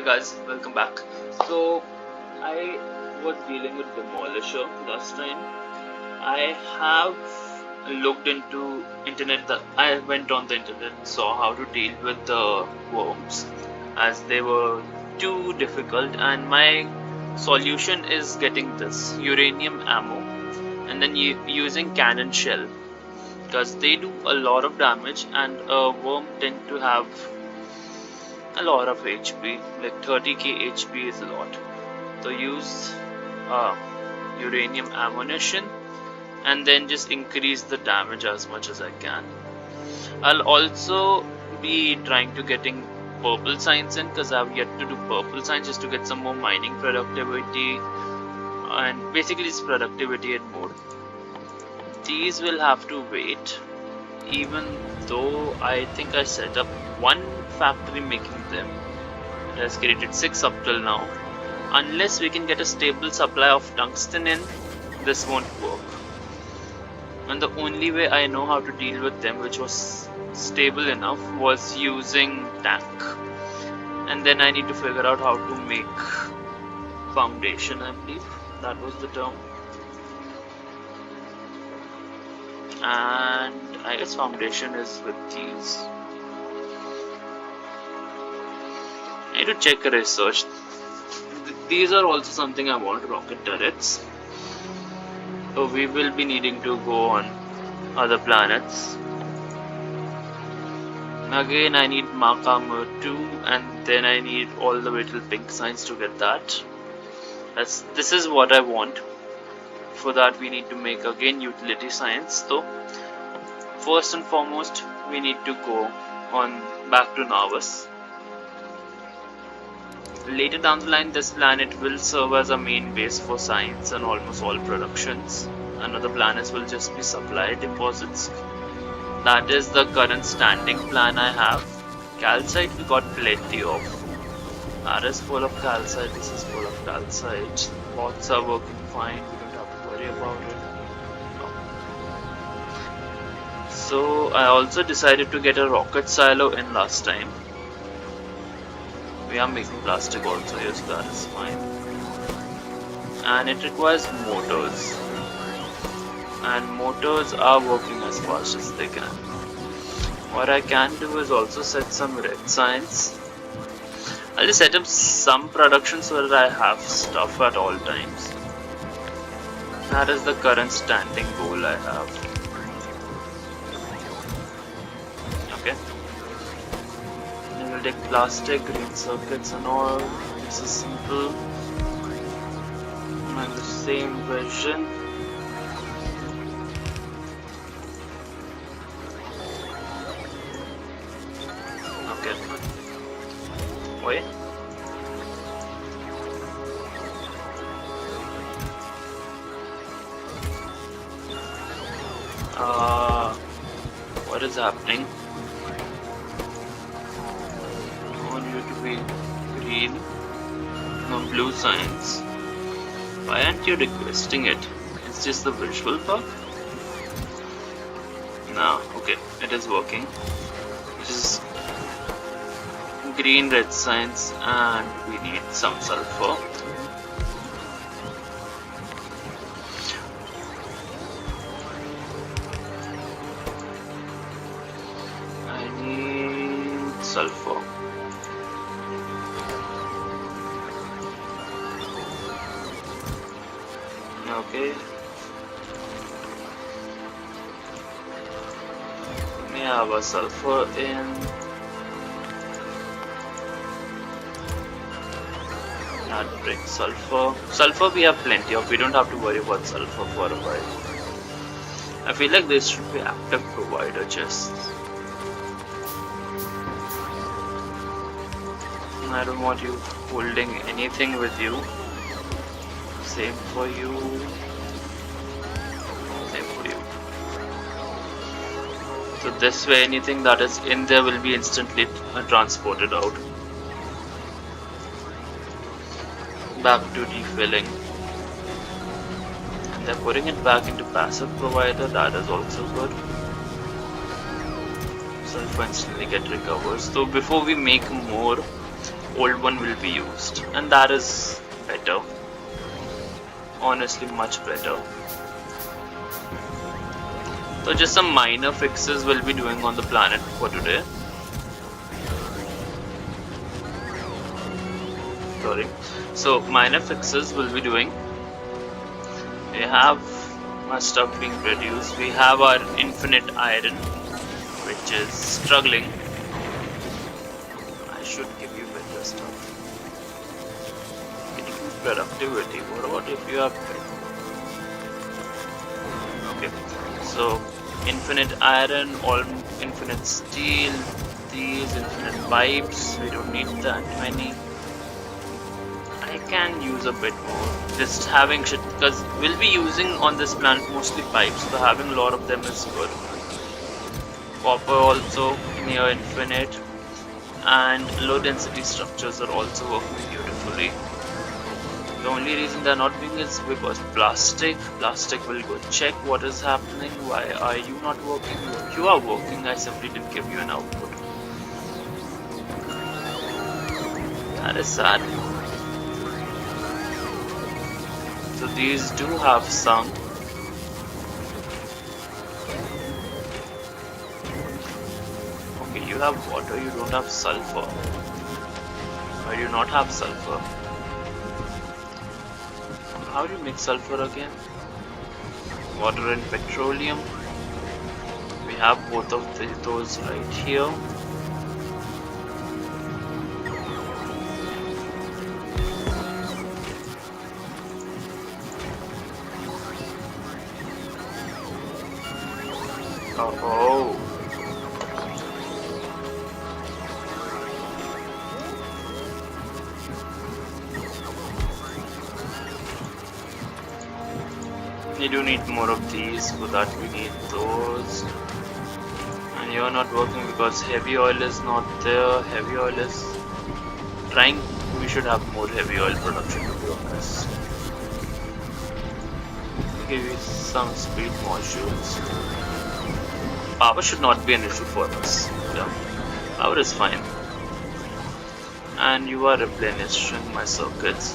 Guys, welcome back. So I was dealing with demolisher last time. I have looked into internet. I went on the internet, saw how to deal with the worms, as they were too difficult, and my solution is getting this uranium ammo and then using cannon shell, because they do a lot of damage and a worm tend to have a lot of HP, like 30k HP is a lot. So use uh, uranium ammunition and then just increase the damage as much as I can. I'll also be trying to getting purple signs in, because I've yet to do purple signs just to get some more mining productivity, and basically it's productivity and more. These will have to wait, even though I think I set up one factory making them. It has created 6 up till now. Unless we can get a stable supply of tungsten in, this won't work. And the only way I know how to deal with them, which was stable enough, was using tank. And then I need to figure out how to make foundation, I believe that was the term. And I guess foundation is with these. I need to check research. These are also something I want, rocket turrets. So we will be needing to go on other planets. Again, I need Mark Armor 2, and then I need all the little pink signs to get that. This is what I want. For that we need to make again utility science, though. First and foremost, we need to go on back to Nauvis. Later down the line, this planet will serve as a main base for science and almost all productions. And other planets will just be supply deposits. That is the current standing plan I have. Calcite we got plenty of. That is full of calcite, this is full of calcite. Bots are working fine, we don't have to worry about it. No. So I also decided to get a rocket silo in last time. We are making plastic also here, so that is fine. And it requires motors. And motors are working as fast as they can. What I can do is also set some red signs. I'll just set up some production so that I have stuff at all times. That is the current standing goal I have. Okay. Then we'll take plastic, green circuits and all. This is simple. And the same version. Okay. Wait. What is happening? I want you to be green. No, blue signs. Why aren't you requesting it? It's just the visual part? No, okay, it is working. Which is green, red signs, and we need some sulfur. I need sulfur. Okay. We have a sulfur in. That brings sulfur. Sulfur we have plenty of. We don't have to worry about sulfur for a while. I feel like this should be active provider chests. I don't want you holding anything with you. Same for you. Same for you. So this way anything that is in there will be instantly transported out. Back to refilling. And they're putting it back into passive provider, that is also good. So it instantly get recovered. So before we make more, old one will be used, and that is better. Honestly, much better. So just some minor fixes we'll be doing on the planet for today. Sorry. So minor fixes we'll be doing. We have our stuff being produced. We have our infinite iron, which is struggling. I should give you better stuff. Increase productivity. What about if you have pet? Okay. So infinite iron, all infinite steel, these infinite pipes. We don't need that many. I can use a bit more. Just having shit, because we'll be using on this planet mostly pipes, so having a lot of them is good. Copper also near infinite, and low density structures are also working beautifully. The only reason they're not being is because plastic will go check what is happening. Why are you not working? You are working, I simply didn't give you an output. That is sad. So these do have some. Okay, you have water, you don't have sulfur. Why do you not have sulfur? How do you make sulfur again? Water and petroleum. We have both of those right here. Oh. We do need more of these, so that we need those. And you're not working because heavy oil is not there. Heavy oil is trying. We should have more heavy oil production, to be honest. Give you some speed modules. Power should not be an issue for us. Yeah, power is fine. And you are replenishing my circuits.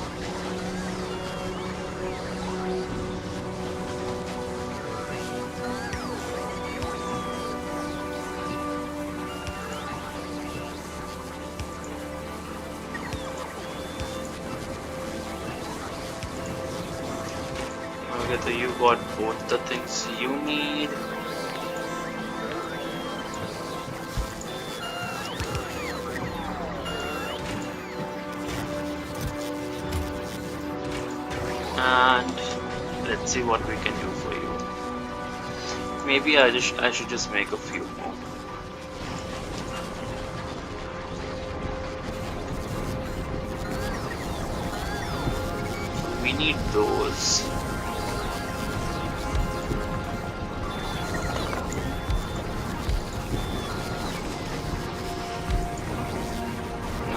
Okay, so you got both the things you need. And let's see what we can do for you. Maybe I should just make a few more. We need those.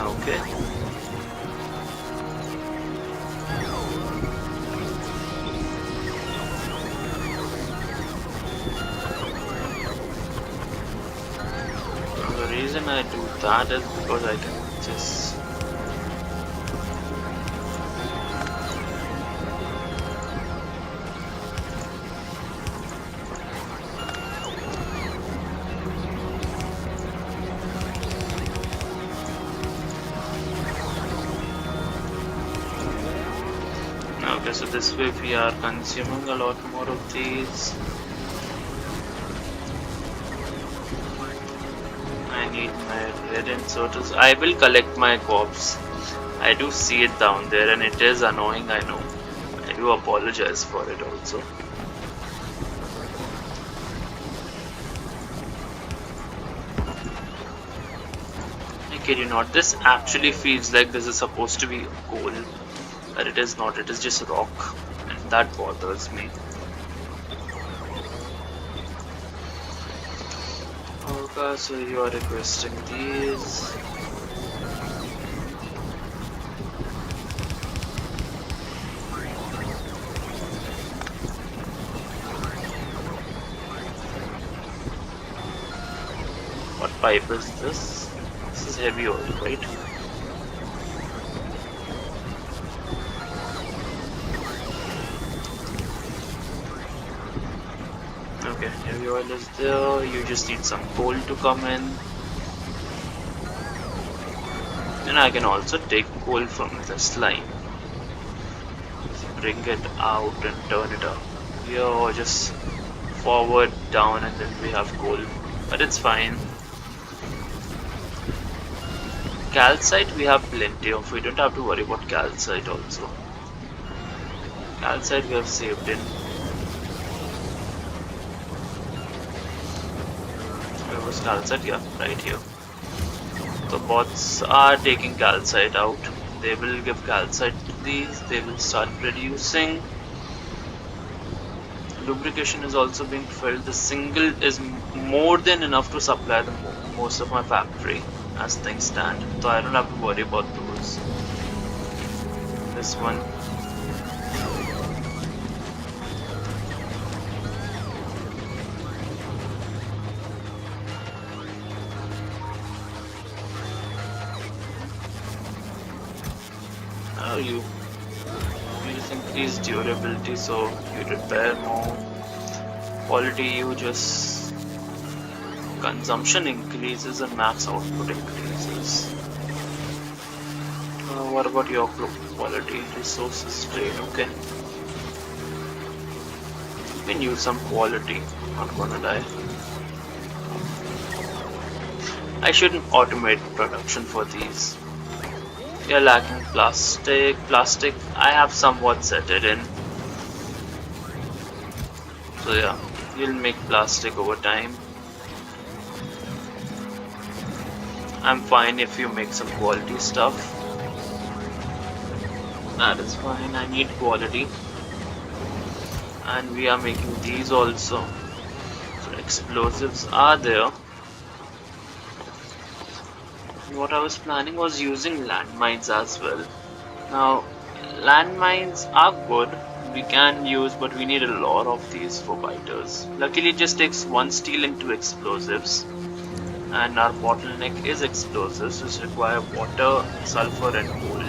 Okay. The reason I do that is because I can just okay, so this way we are consuming a lot more of these. I need my red inserters. I will collect my corpse. I do see it down there and it is annoying, I know. I do apologize for it also. I kid you not, this actually feels like this is supposed to be coal. But it is not, it is just rock. And that bothers me. Okay, so you are requesting these. What pipe is this? This is heavy oil, right? heavy oil is there. You just need some coal to come in. And I can also take coal from this line. Bring it out and turn it up. Here, or just forward, down, and then we have coal. But it's fine. Calcite we have plenty of. We don't have to worry about calcite also. Calcite we have saved in. Where was calcite? Yeah, right here. The bots are taking calcite out. They will give calcite to these. They will start producing. Lubrication is also being filled. The single is more than enough to supply the most of my factory as things stand. So I don't have to worry about those. This one. You just increase durability, so you repair more. Quality, you just consumption increases and max output increases. What about your quality? Resources trade, okay. You can use some quality, not gonna lie. I shouldn't automate production for these. You're lacking plastic. Plastic, I have somewhat set it in. So yeah, you'll make plastic over time. I'm fine if you make some quality stuff. That is fine, I need quality. And we are making these also. So explosives are there. What I was planning was using landmines as well. Now, landmines are good, we can use, but we need a lot of these for biters. Luckily, it just takes 1 steel and 2 explosives. And our bottleneck is explosives, which require water, sulfur, and coal.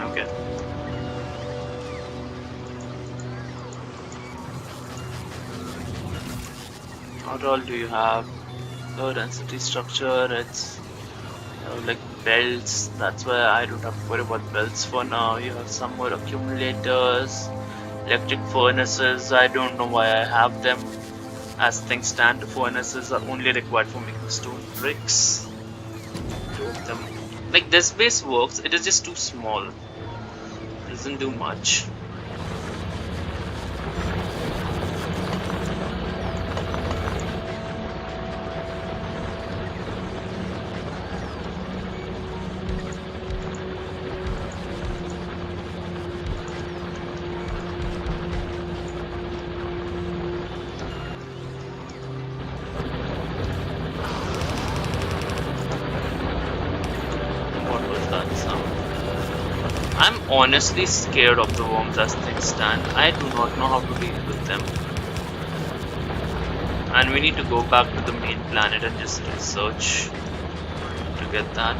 Okay. What all do you have? Low density structure, it's like belts, that's why I don't have to worry about belts for now. You have some more accumulators, electric furnaces, I don't know why I have them. As things stand, the furnaces are only required for making stone bricks. Two of them. Like this base works, it is just too small. It doesn't do much. I'm honestly scared of the worms as things stand. I do not know how to deal with them. And we need to go back to the main planet and just research to get that.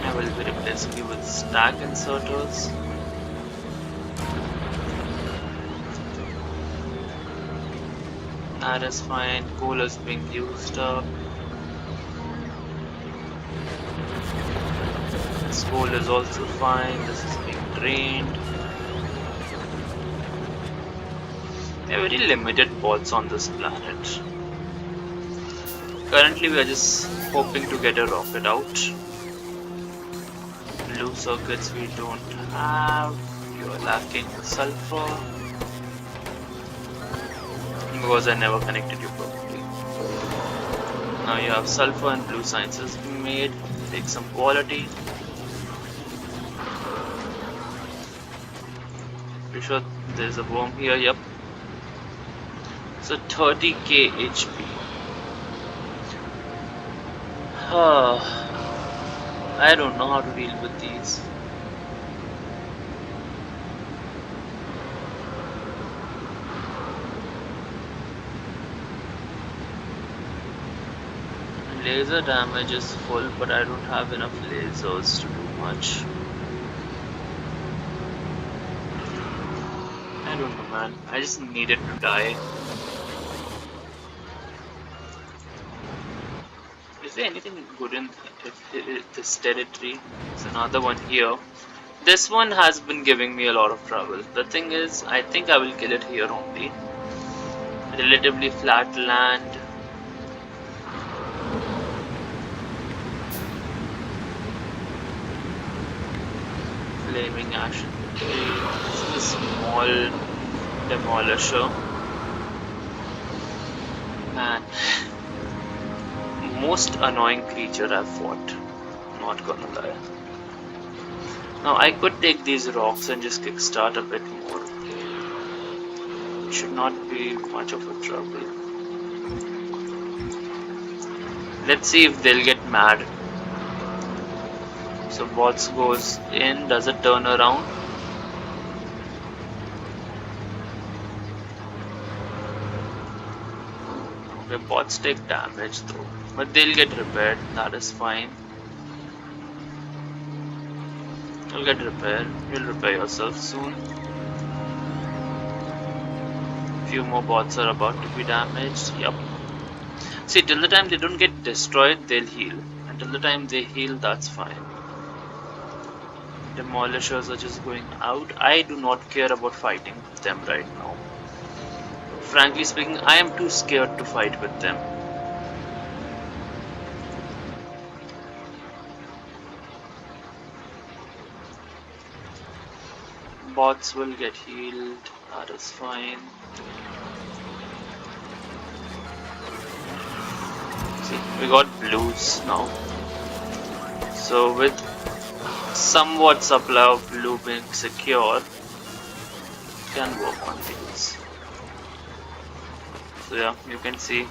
I will be replacing you with stack inserters. That is fine. Coal is being used up. This coal is also fine. This is being drained. There are very limited bots on this planet. Currently we are just hoping to get a rocket out. Blue circuits we don't have. You are lacking sulfur. Because I never connected you properly. Now you have sulfur and blue sciences being made. Take some quality. Pretty sure there's a worm here, yep. So 30k HP. I don't know how to deal with these. Laser damage is full, but I don't have enough lasers to do much. I don't know, man. I just needed to die. Is there anything good in this territory? There's another one here. This one has been giving me a lot of trouble. The thing is, I think I will kill it here only. Relatively flat land. Flaming ashen tree. This is a small demolisher. Man, most annoying creature I've fought. Not gonna lie. Now I could take these rocks and just kickstart a bit more. Should not be much of a trouble. Let's see if they'll get mad. So bots goes in, does it turn around? Okay, bots take damage though, but they'll get repaired, that is fine. You'll get repaired, you'll repair yourself soon. Few more bots are about to be damaged, yep. See, till the time they don't get destroyed, they'll heal. Until the time they heal, that's fine. Demolishers are just going out. I do not care about fighting them right now. Frankly speaking, I am too scared to fight with them. Bots will get healed, that is fine. See, we got blues now. So with somewhat supply of blue being secure, can work on things. So yeah, you can see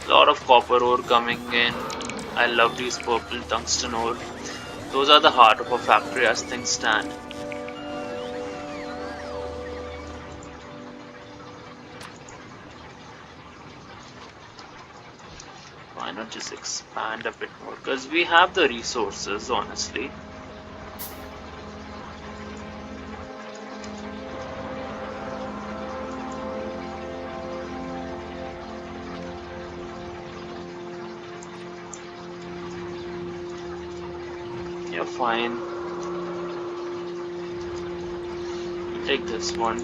a lot of copper ore coming in. I love these purple tungsten ore. Those are the heart of a factory as things stand. Why not just expand a bit more? Because we have the resources, honestly. You're fine. Take this one.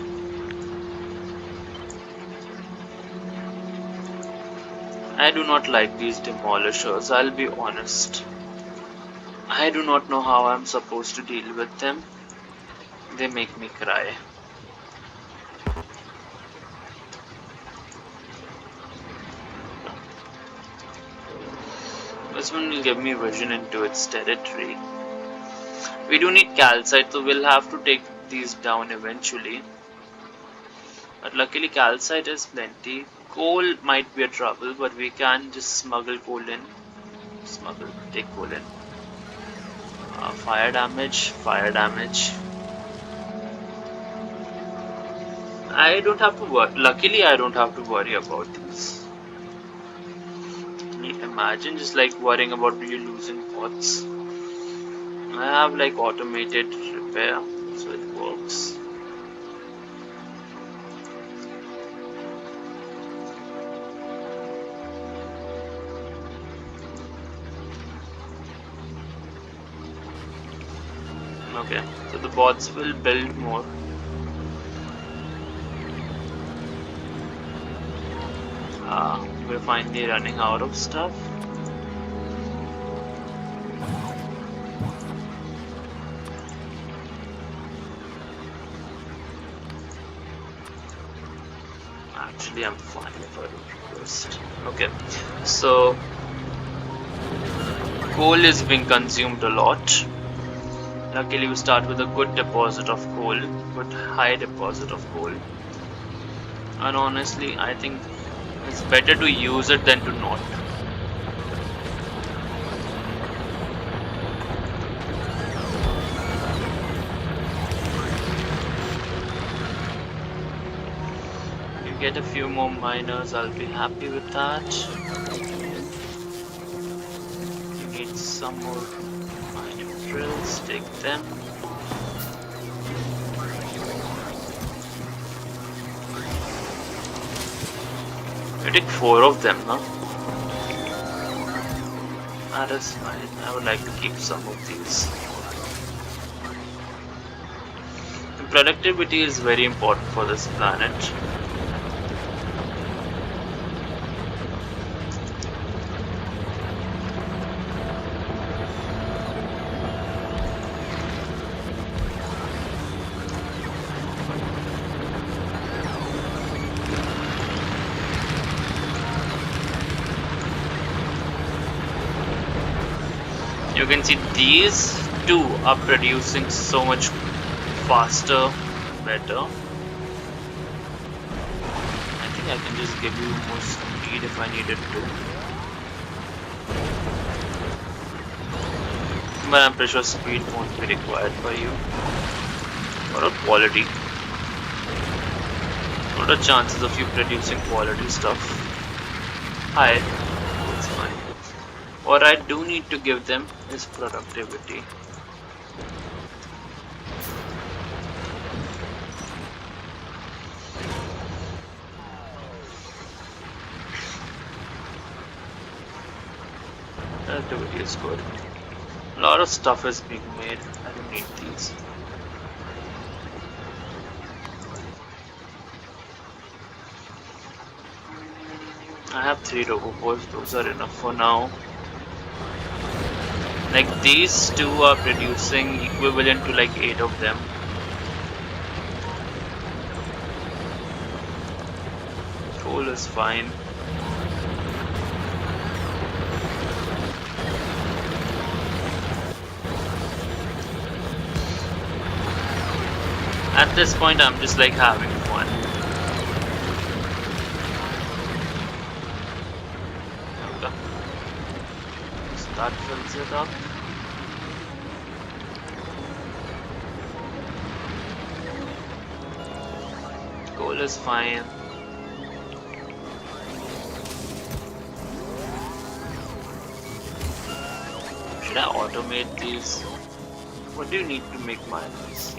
I do not like these demolishers, I'll be honest. I do not know how I'm supposed to deal with them. They make me cry. This one will give me vision into its territory. We do need calcite, so we'll have to take these down eventually. But luckily calcite is plenty. Coal might be a trouble, but we can just smuggle coal in. Take coal in. Fire damage. I don't have to worry. Luckily, I don't have to worry about these. Imagine just like worrying about you losing pots. I have like automated repair, so it works. Okay, so the bots will build more. We're finally running out of stuff. Actually, I'm fine if I do first. Okay, so coal is being consumed a lot. Luckily, we start with a good deposit of coal, good high deposit of coal. And honestly, I think it's better to use it than to not. You get a few more miners, I'll be happy with that. some more mining drills, take them. You take 4 of them, no? That is fine. I would like to keep some of these. Productivity is very important for this planet. You can see these two are producing so much faster, better. I think I can just give you more speed if I needed to. But I'm pretty sure speed won't be required by you. What about quality? What are the chances of you producing quality stuff? High. It's fine. What I do need to give them is productivity. Productivity is good. A lot of stuff is being made. I don't need these. I have 3 robobots, those are enough for now. Like these two are producing equivalent to like 8 of them. Coal is fine. At this point I'm just like having fun. Okay. So that fills it up. Coal is fine. Should I automate these? What do you need to make miners?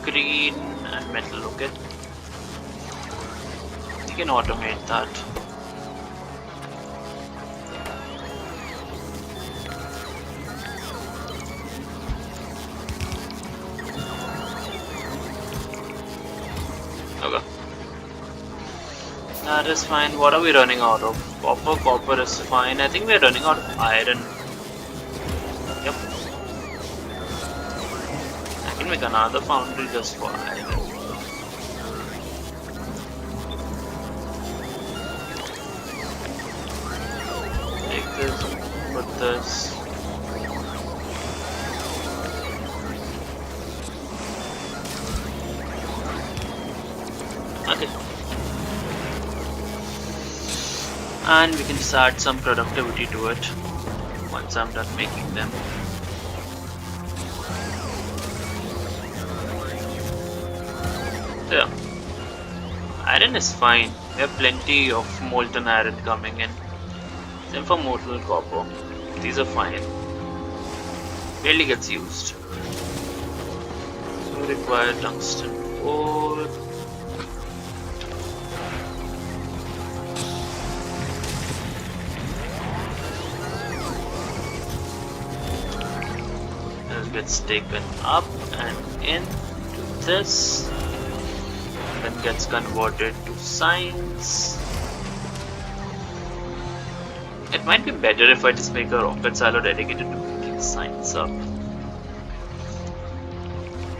Green and metal, okay? You can automate that. Okay. That is fine. What are we running out of? Copper. Copper is fine. I think we're running out of iron. Yep. I can make another foundry just for iron. Take this, put this. Okay. And we can just add some productivity to it once I'm done making them. Yeah. Iron is fine. We have plenty of molten iron coming in. Same for molten copper. These are fine. Rarely gets used. So we require tungsten ore. This gets taken up and into this. Then gets converted to science. It might be better if I just make a rocket silo dedicated to making science up.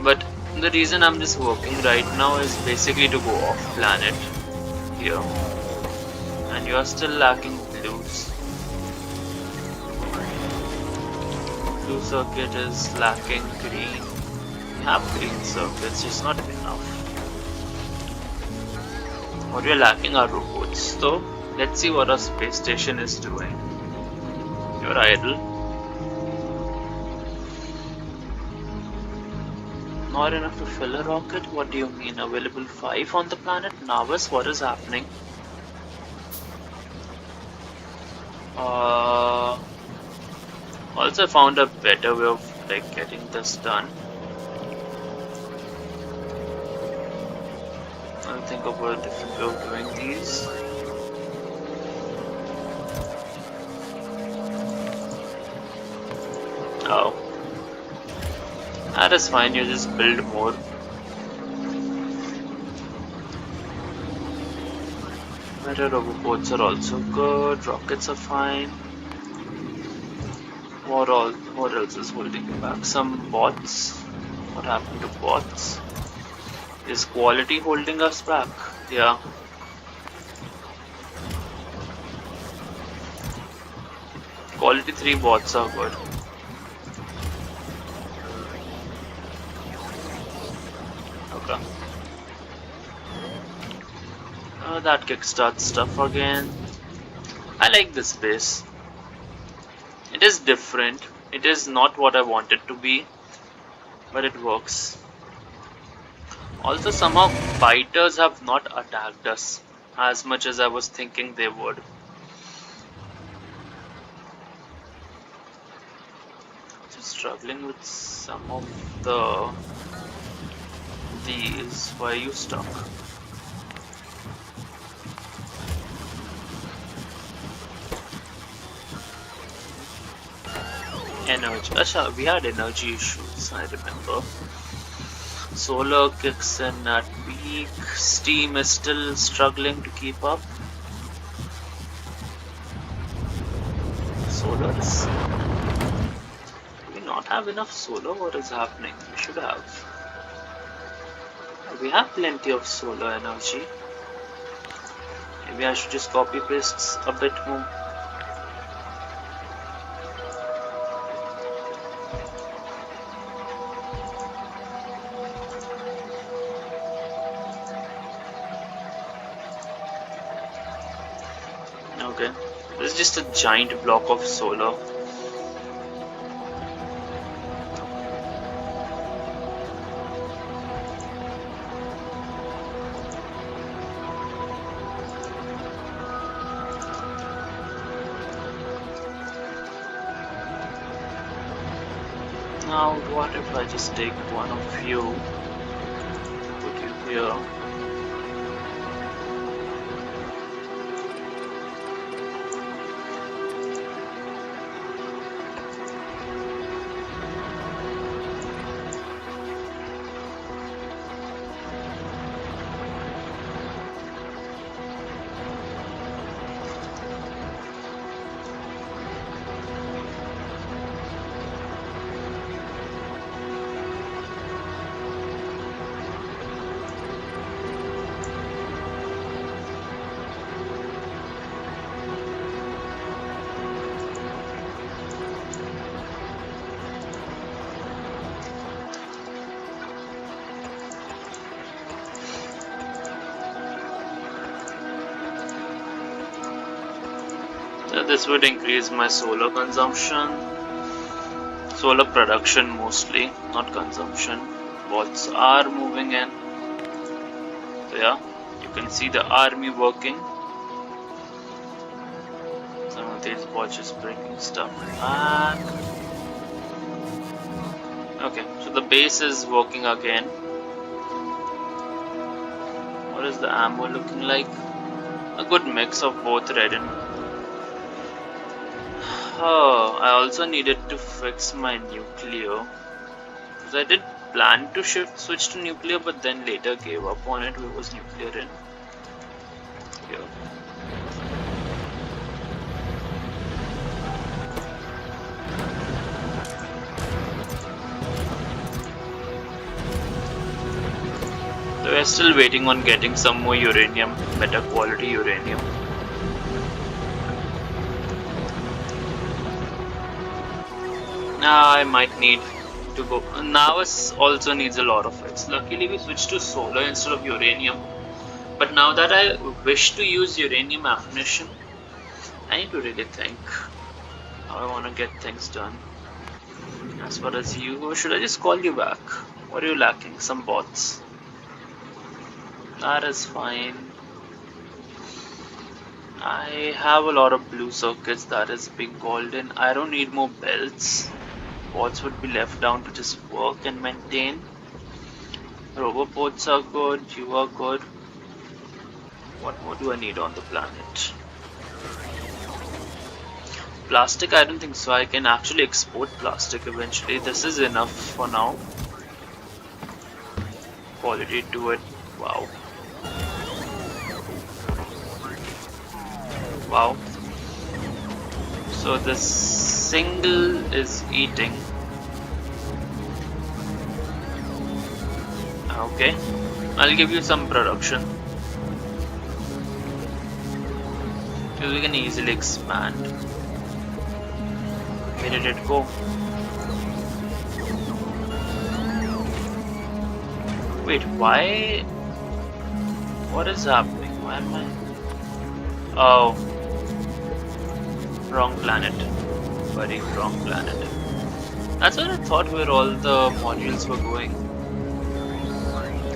But the reason I'm just working right now is basically to go off planet here. And you are still lacking blues. Blue circuit is lacking green. We have green circuits, just not enough. What we are lacking are robots. So let's see what our space station is doing. You're idle. Not enough to fill a rocket? What do you mean? Available 5 on the planet? Nauvis, what is happening? Also, I found a better way of like getting this done. I'll think of a different way of doing these. Oh, that is fine. You just build more. Better robots are also good. Rockets are fine. What else is holding you back? Some bots. What happened to bots? Is quality holding us back? Yeah. Quality 3 bots are good. Okay. That kickstart stuff again. I like this base. It is different. It is not what I want it to be, but it works. Also, somehow fighters have not attacked us as much as I was thinking they would. Just struggling with some of these. Why are you stuck? Energy. Asha, we had energy issues, I remember. Solar kicks in at peak. Steam is still struggling to keep up. Solar is. Do we not have enough solar? What is happening? We should have. We have plenty of solar energy. Maybe I should just copy paste a bit more. Okay, this is just a giant block of solar. Now, what if I just take one of you, put you here? So this would increase my solar consumption, solar production mostly, not consumption. Bots are moving in. So yeah, you can see the army working. Some of these bots just bringing stuff back. Okay, so the base is working again. What is the ammo looking like? A good mix of both red and... Oh, I also needed to fix my nuclear. Because I did plan to switch to nuclear, but then later gave up on it. Where was nuclear in? Here. So we're still waiting on getting some more uranium, better quality uranium. Now I might need to go. Nauvis also needs a lot of it. Luckily we switched to solar instead of uranium. But now that I wish to use uranium ammunition, I need to really think how I want to get things done. As far as you go, should I just call you back? What are you lacking? Some bots. That is fine. I have a lot of blue circuits that is being called in. I don't need more belts. Pods would be left down to just work and maintain. Robopods are good, you are good. What more do I need on the planet? Plastic, I don't think so. I can actually export plastic eventually. This is enough for now. Quality to it. Wow. Wow. So this single is eating. Okay. I'll give you some production. Because we can easily expand. Where did it go? Wait, why? What is happening? Why am I? Oh, wrong planet. Very wrong planet. That's what I thought where all the modules were going.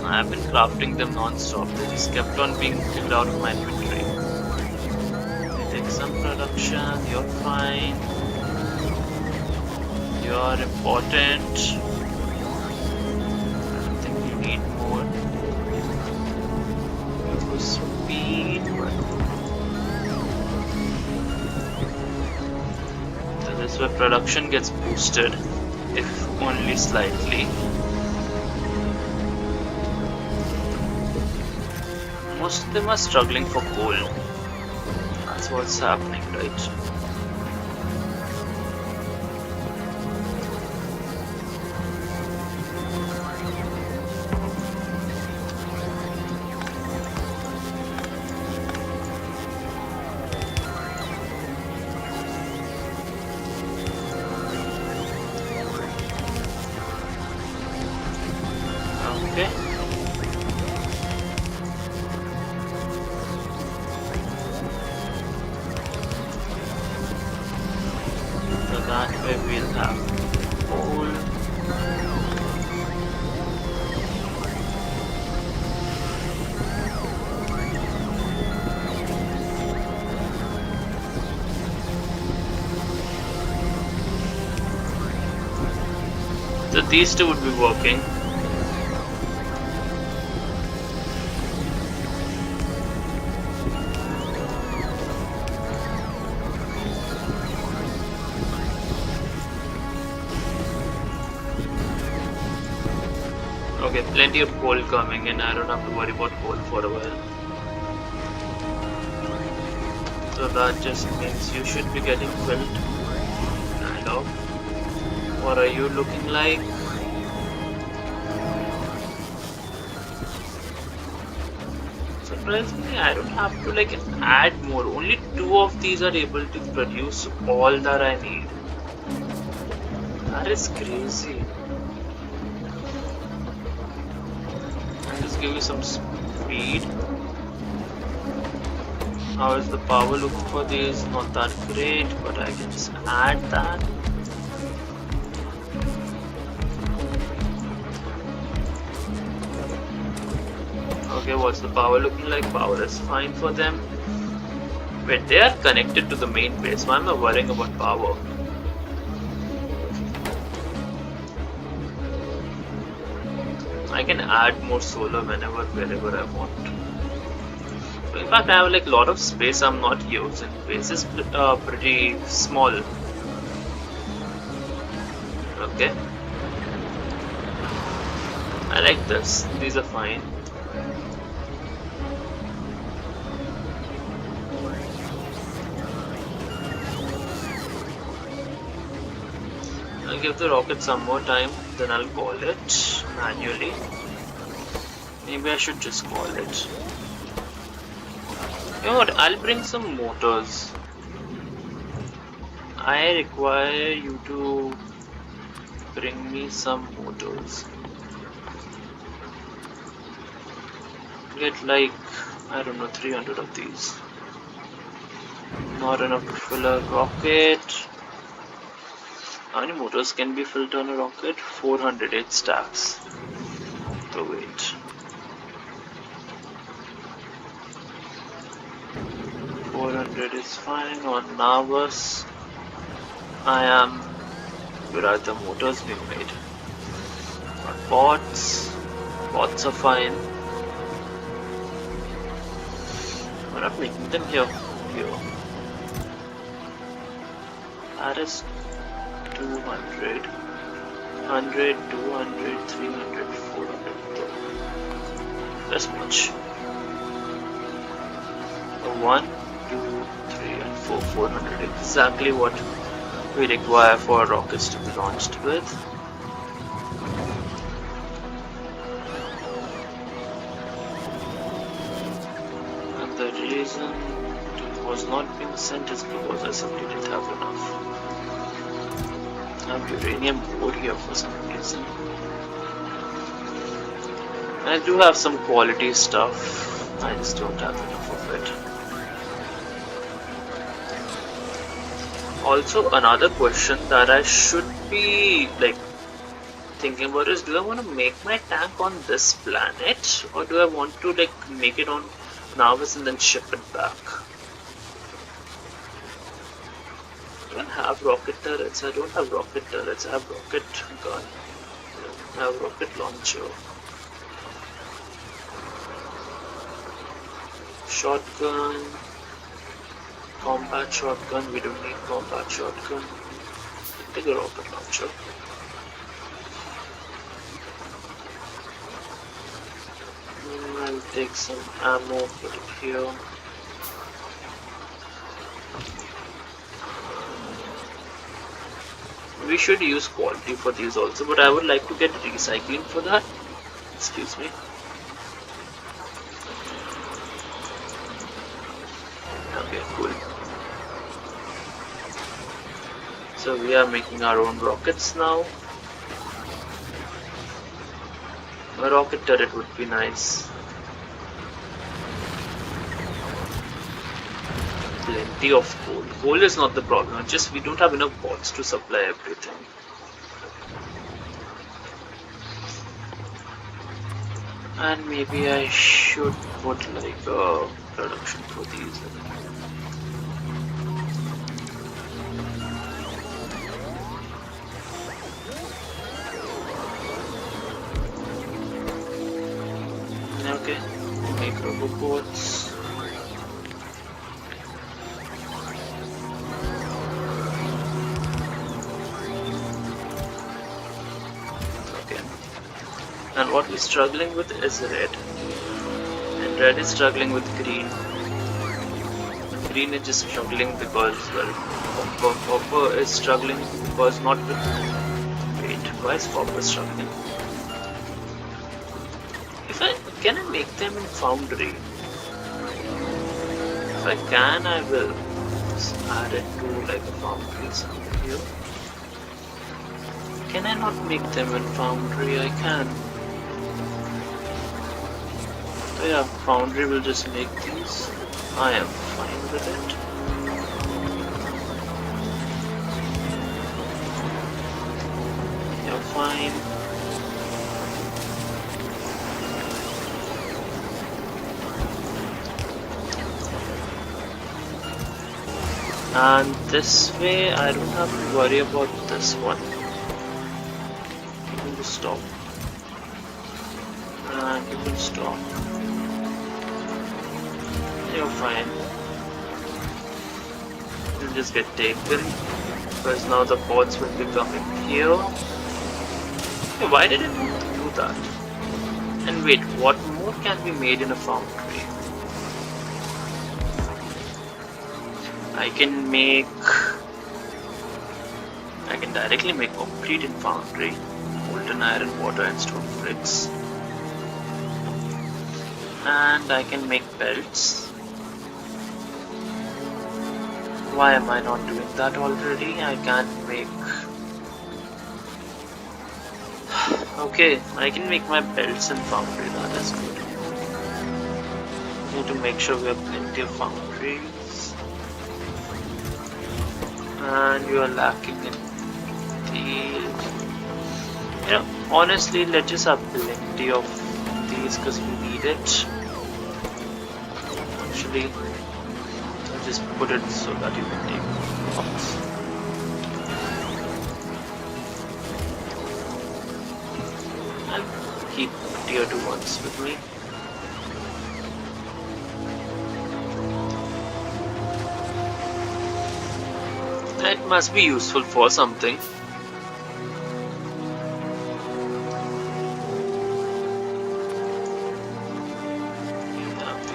I've been crafting them non-stop. They just kept on being pulled out of my inventory. They take some production. You're fine. You're important. I don't think you need more. For speed, but so this way production gets boosted, if only slightly. Most of them are struggling for coal. That's what's happening, right? Okay. So that way we'll have coal. So these two would be working. Okay, plenty of coal coming in. I don't have to worry about coal for a while. So that just means you should be getting filled. Kind of. What are you looking like? Surprisingly, I don't have to like add more. Only two of these are able to produce all that I need. That is crazy. I'll just give you some speed. How is the power looking for these? Not that great, but I can just add that. Okay, what's the power looking like? Power is fine for them. Wait, they are connected to the main base. Why am I worrying about power? I can add more solar whenever, wherever I want. In fact, I have like a lot of space I'm not using. Base is pretty small. Okay. I like this. These are fine. I'll give the rocket some more time, then I'll call it manually. Maybe I should just call it. You know what? I'll bring some motors. I require you to bring me some motors. Get like, I don't know, 300 of these. Not enough to fill a rocket. How many motors can be filled on a rocket? 408 stacks. So wait. 400 is fine. On Nauvis, I am good at the motors being made. On bots are fine. We're not making them here. That is 200, 100, 200, 300, 400. That's much. 1, 2, 3, and 4. 400. Exactly what we require for rockets to be launched with. And the reason it was not being sent is because I simply didn't have enough. I have uranium ore here for some reason. And I do have some quality stuff. I just don't have enough of it. Also, another question that I should be thinking about is, do I want to make my tank on this planet, or do I want to make it on Nauvis and then ship it back? Do I have rocket turrets? I don't have rocket turrets. I have rocket gun. I have rocket launcher. Shotgun. Combat shotgun. We don't need combat shotgun. Take a rocket launcher. I'll take some ammo, put it here. We should use quality for these also, but I would like to get recycling for that. Excuse me. Okay, cool. So we are making our own rockets now. A rocket turret would be nice. Plenty of coal. Coal is not the problem, it's just we don't have enough bots to supply everything. And maybe I should put a production for these. Okay, make robots. And what we're struggling with is red, and red is struggling with green. Green is just struggling because, well, copper is struggling because not with. Wait, why is copper struggling? Can I make them in foundry? If I can, I will just add it to a foundry somewhere here. Can I not make them in foundry? I can. So yeah, foundry will just make these. I am fine with it. You're fine. And this way I don't have to worry about this one. You can just stop. And you can stop. You're fine. You'll just get taken because now the pods will be coming here. Hey, why did it do that? And wait, what more can be made in a foundry? I can directly make concrete in foundry, molten iron, water and stone bricks. And I can make belts. Why am I not doing that already? I can't make... Okay, I can make my belts in foundry, that is good. Need to make sure we have plenty of foundries. And you are lacking in these. You know, honestly, let's just have plenty of these because we need it. Actually, I'll just put it so that you can take rocks. I'll keep tier 2 ones with me. It must be useful for something.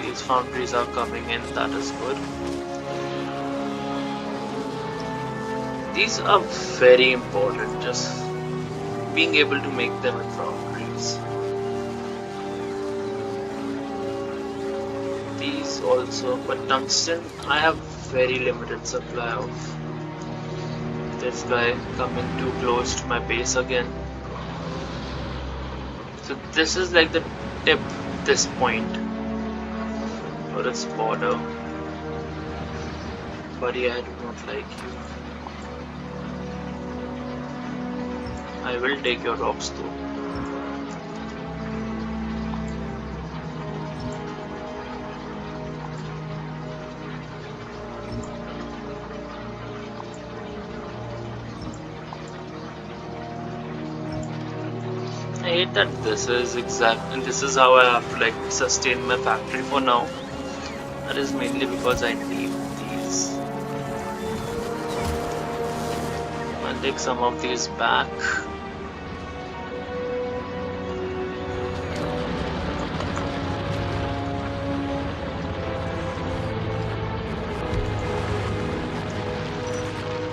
These foundries are coming in, that is good. These are very important, just being able to make them in foundries. These also, but tungsten, I have very limited supply of. This guy coming too close to my base again. So this is like the tip, this point, or its border. Buddy, I do not like you. I will take your rocks though. I hate that this is how I have to like sustain my factory for now. That is mainly because I need these. I'll take some of these back.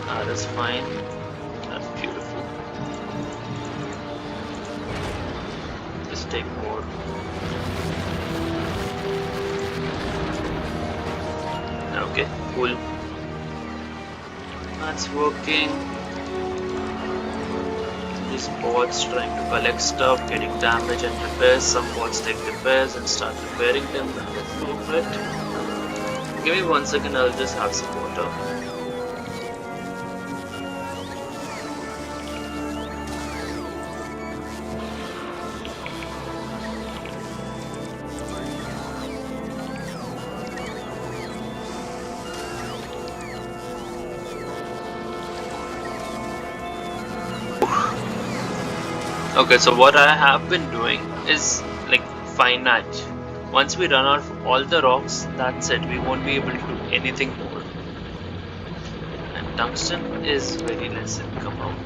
That is fine. That's beautiful. Just take more. Okay, cool. That's working. These bots trying to collect stuff, getting damage and repairs. Some bots take repairs and start repairing them. Let's go for it. Give me 1 second, I'll just have some water. Okay, so what I have been doing is like finite. Once we run out of all the rocks, that's it. We won't be able to do anything more. And tungsten is very less income out.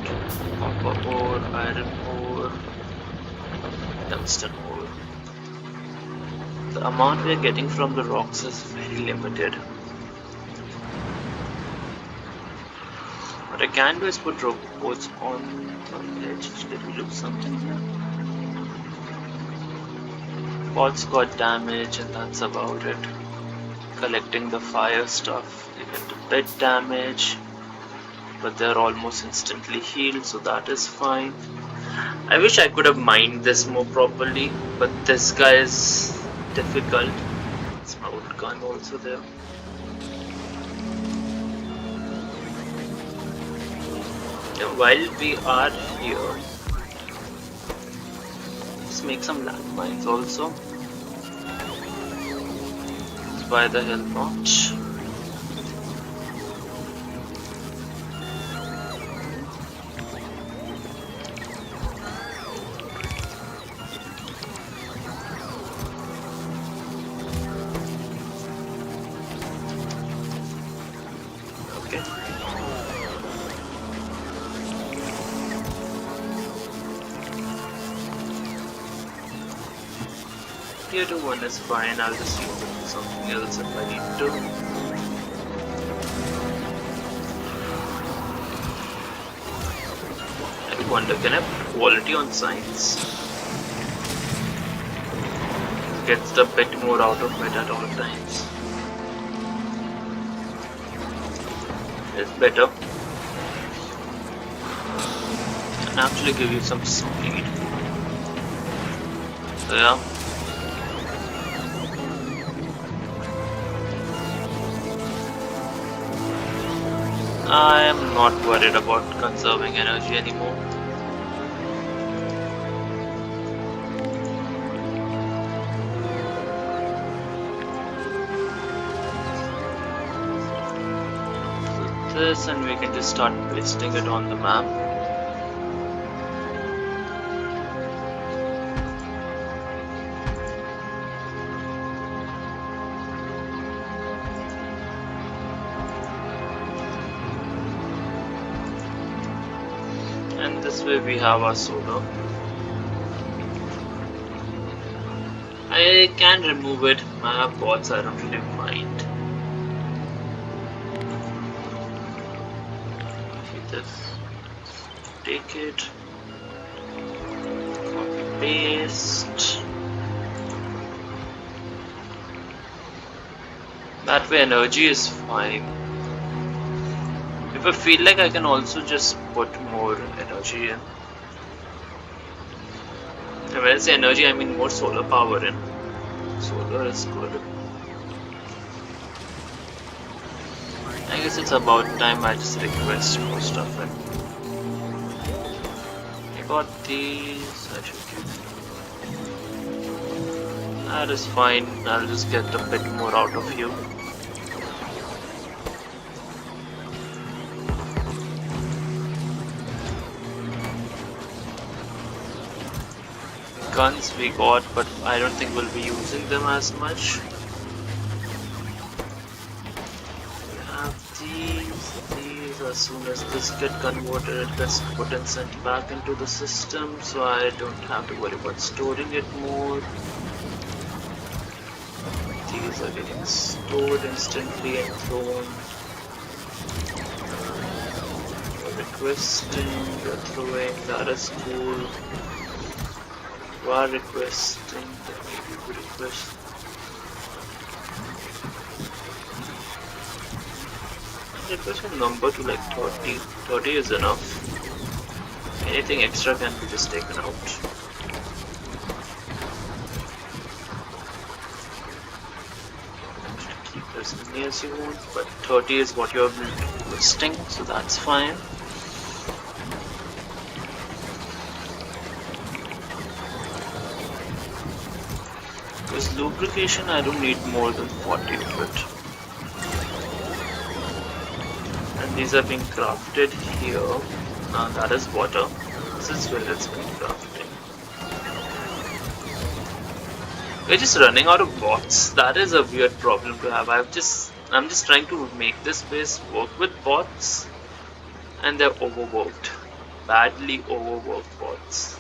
Copper ore, iron ore, tungsten ore. The amount we are getting from the rocks is very limited. What I can do is put robots on the edge. Did we lose something here? Bots got damage and that's about it. Collecting the fire stuff, they get a bit damage, but they're almost instantly healed, so that is fine. I wish I could have mined this more properly, but this guy is difficult. It's my old gun also there. While we are here, let's make some landmines also. Why the hell not? Okay. Tier 2 1 is fine, I'll just use it for something else if I need to. I wonder, can I put quality on science? Gets the bit more out of it at all times. It's better. And actually give you some speed. So yeah. I am not worried about conserving energy anymore. this and we can just start pasting it on the map. And this way we have our solar. I can remove it. I have bots, I don't really mind. This, take it, copy paste. That way energy is fine. If I feel like I can also just put more energy in. And when I say energy, I mean more solar power in. Solar is good. I guess it's about time I just request more stuff in. I got these, I should use them. That is fine, I'll just get a bit more out of you. Guns we got, but I don't think we'll be using them as much. We have these, as soon as this get converted, it gets put and sent back into the system, so I don't have to worry about storing it more. These are getting stored instantly and thrown. Requesting, they're throwing, that is cool. You are requesting, then maybe you request. Request a number to like 30. 30 is enough. Anything extra can be just taken out. Keep as many as you want, but 30 is what you're requesting, so that's fine. Because lubrication, I don't need more than 40 of it. And these are being crafted here. That is water. This is where it's being crafted. We're just running out of bots. That is a weird problem to have. I'm just trying to make this base work with bots, and they're overworked. Badly overworked bots.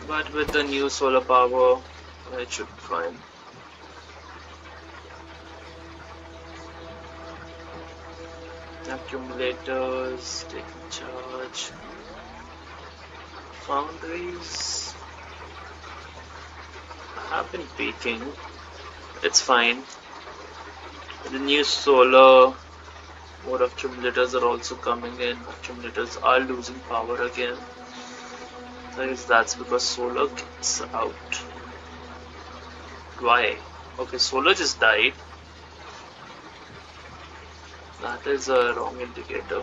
But with the new solar power, it should be fine. Accumulators, taking charge. Foundries have been peaking. It's fine. The new solar mode accumulators are also coming in. Accumulators are losing power again. I guess that's because solar kicks out. Why? Okay, solar just died. That is a wrong indicator.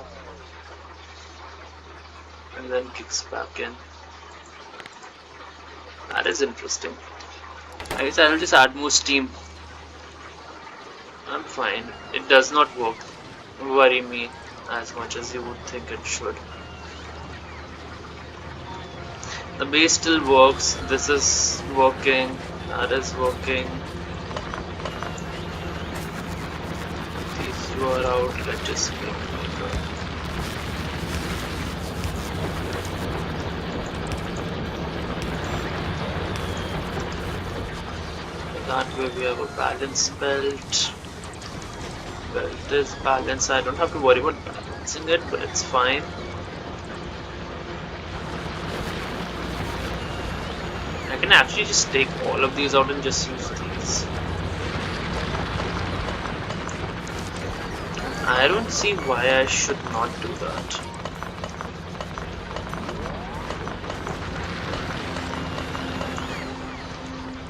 And then kicks back in. That is interesting. I guess I will just add more steam. I'm fine. It does not worry me as much as you would think it should. The base still works. This is working. That is working. These two are out. Let's just make it. That way we have a balanced belt. Belt is balanced. I don't have to worry about balancing it, but it's fine. I can actually just take all of these out and just use these. I don't see why I should not do that.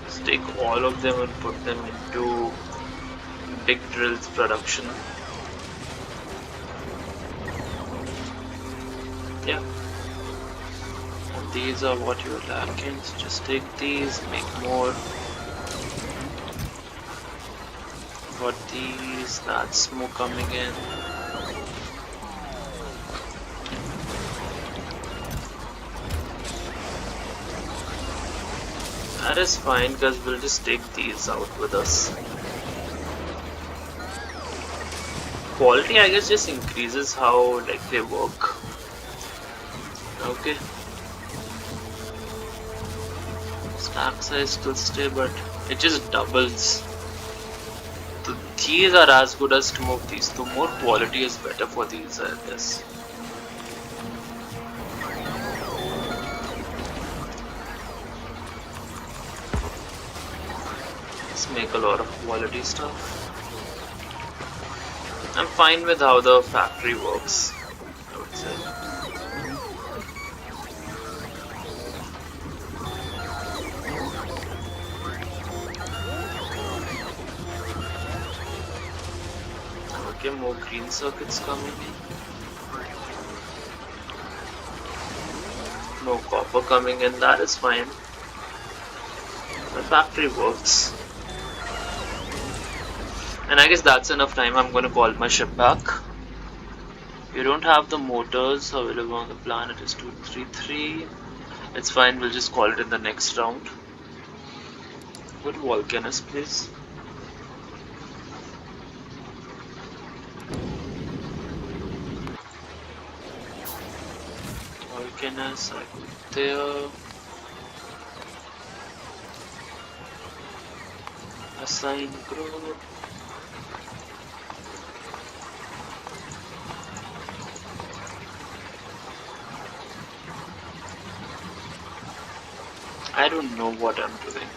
Just take all of them and put them into big drills production. Yeah. And these are what you're lacking, so just take these, make more. Got these, that's more coming in. That is fine because we'll just take these out with us. Quality, I guess, just increases how like they work. Okay. Stack size still stay, but it just doubles. So these are as good as two of these. So more quality is better for these, I guess. Let's make a lot of quality stuff. I'm fine with how the factory works, I would say. Okay, more green circuits coming in. No copper coming in, that is fine. The factory works. And I guess that's enough time. I'm going to call my ship back. You don't have the motors available on the planet. It is 233. It's fine, we'll just call it in the next round. Good Volcanus, please. Volcanus, I go there. Assign group. I don't know what I'm doing.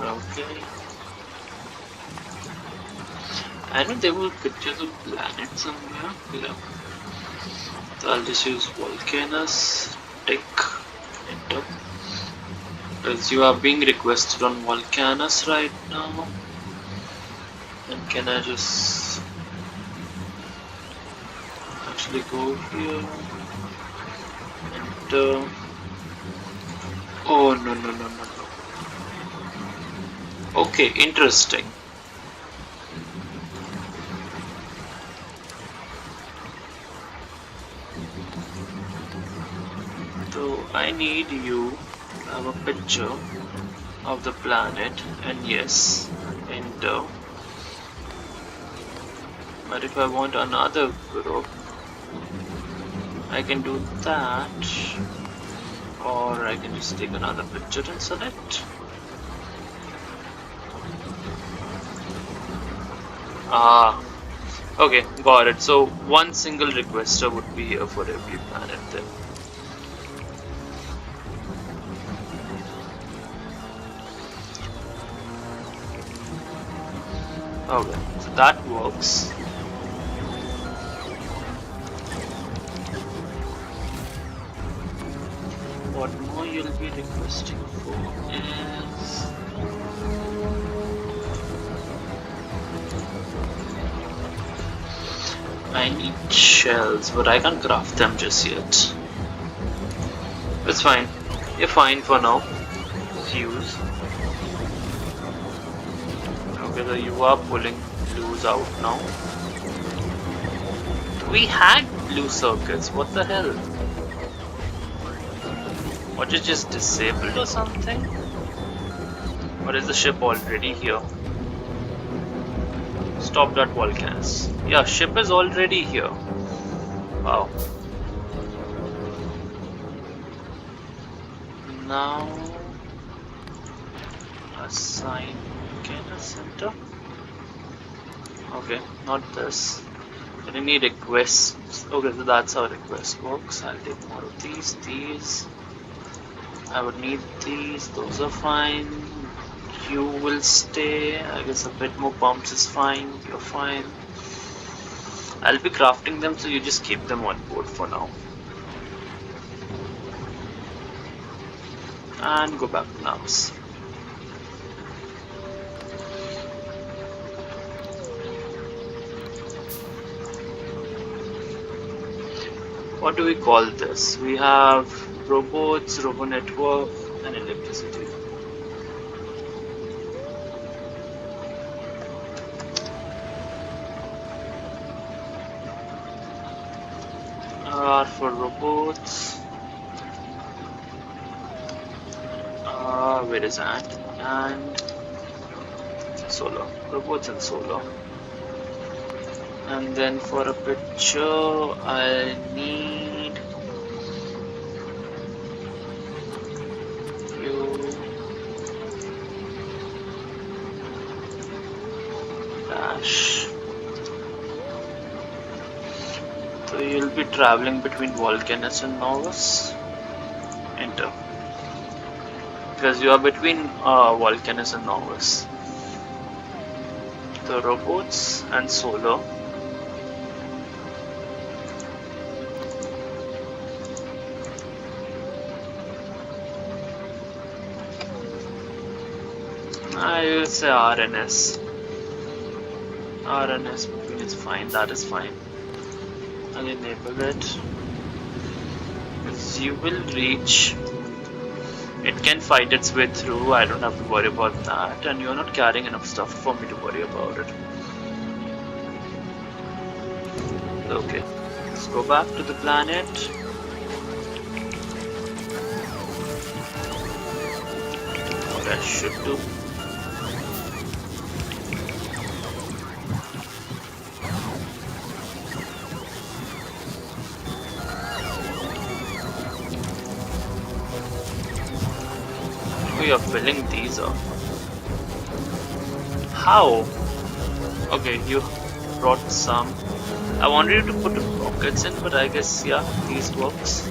Okay. I know they will pictures of planet somewhere. Yeah. So I'll just use Volcanus, tick, enter. Because you are being requested on Volcanus right now. And can I just actually go here? Enter. Oh no. Okay, interesting. So I need you to have a picture of the planet, and yes, enter. But if I want another group, I can do that, or I can just take another picture and select. Okay, got it. So one single requester would be here for every planet then. Okay, so that works. What more you'll be requesting for is... I need shells, but I can't craft them just yet. It's fine. You're fine for now. Fuse. Okay, so you are pulling blues out now. We had blue circuits, what the hell? What, you just disabled or something? Or is the ship already here? Stop that Volcanus. Yeah, ship is already here. Wow. Now assign Volcanus center. Okay, not this. Any requests? Okay, so that's how request works. I'll take more of these. I would need these, those are fine. You will stay. I guess a bit more pumps is fine. You're fine. I'll be crafting them, so you just keep them on board for now. And go back to Nauvis. What do we call this? We have robots, robo network, and electricity. for robots. Where is that? And solar. Robots and solar. And then for a picture, I need you dash. So you'll be traveling between Volcanus and Nauvis. Enter. Because you are between Volcanus and Nauvis. The robots and solar. I will say RNS. RNS between is fine, that is fine. I'll enable it. Because you will reach. It can fight its way through, I don't have to worry about that, and you're not carrying enough stuff for me to worry about it. Okay, let's go back to the planet. What I should do. You're filling these up. How? Okay, you brought some. I wanted you to put rockets in, but I guess yeah, these works.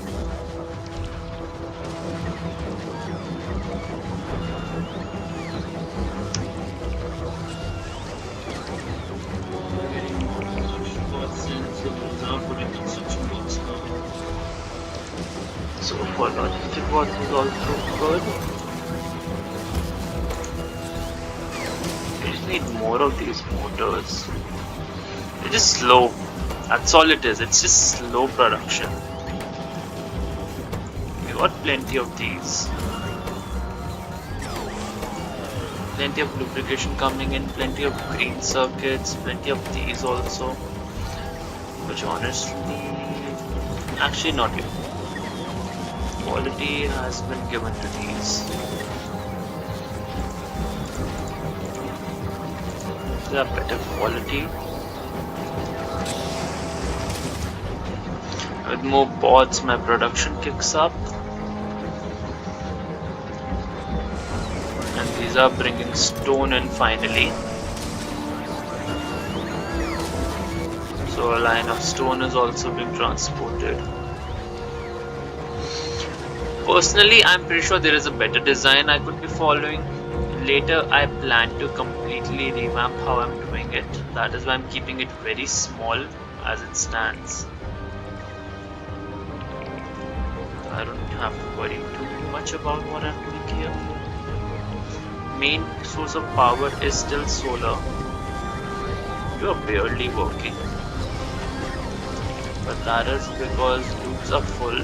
So for logistic bots is also good. Need more of these motors. They're just slow. That's all it is. It's just slow production. We got plenty of these. Plenty of lubrication coming in. Plenty of green circuits. Plenty of these also. Which honestly, actually not good. Quality has been given to these. They are better quality. With more bots, my production kicks up. And these are bringing stone in finally. So a line of stone is also being transported. Personally, I'm pretty sure there is a better design I could be following. Later, I plan to completely revamp how I'm doing it. That is why I'm keeping it very small as it stands. I don't have to worry too much about what I'm doing here. Main source of power is still solar. You are barely working. But that is because loops are full.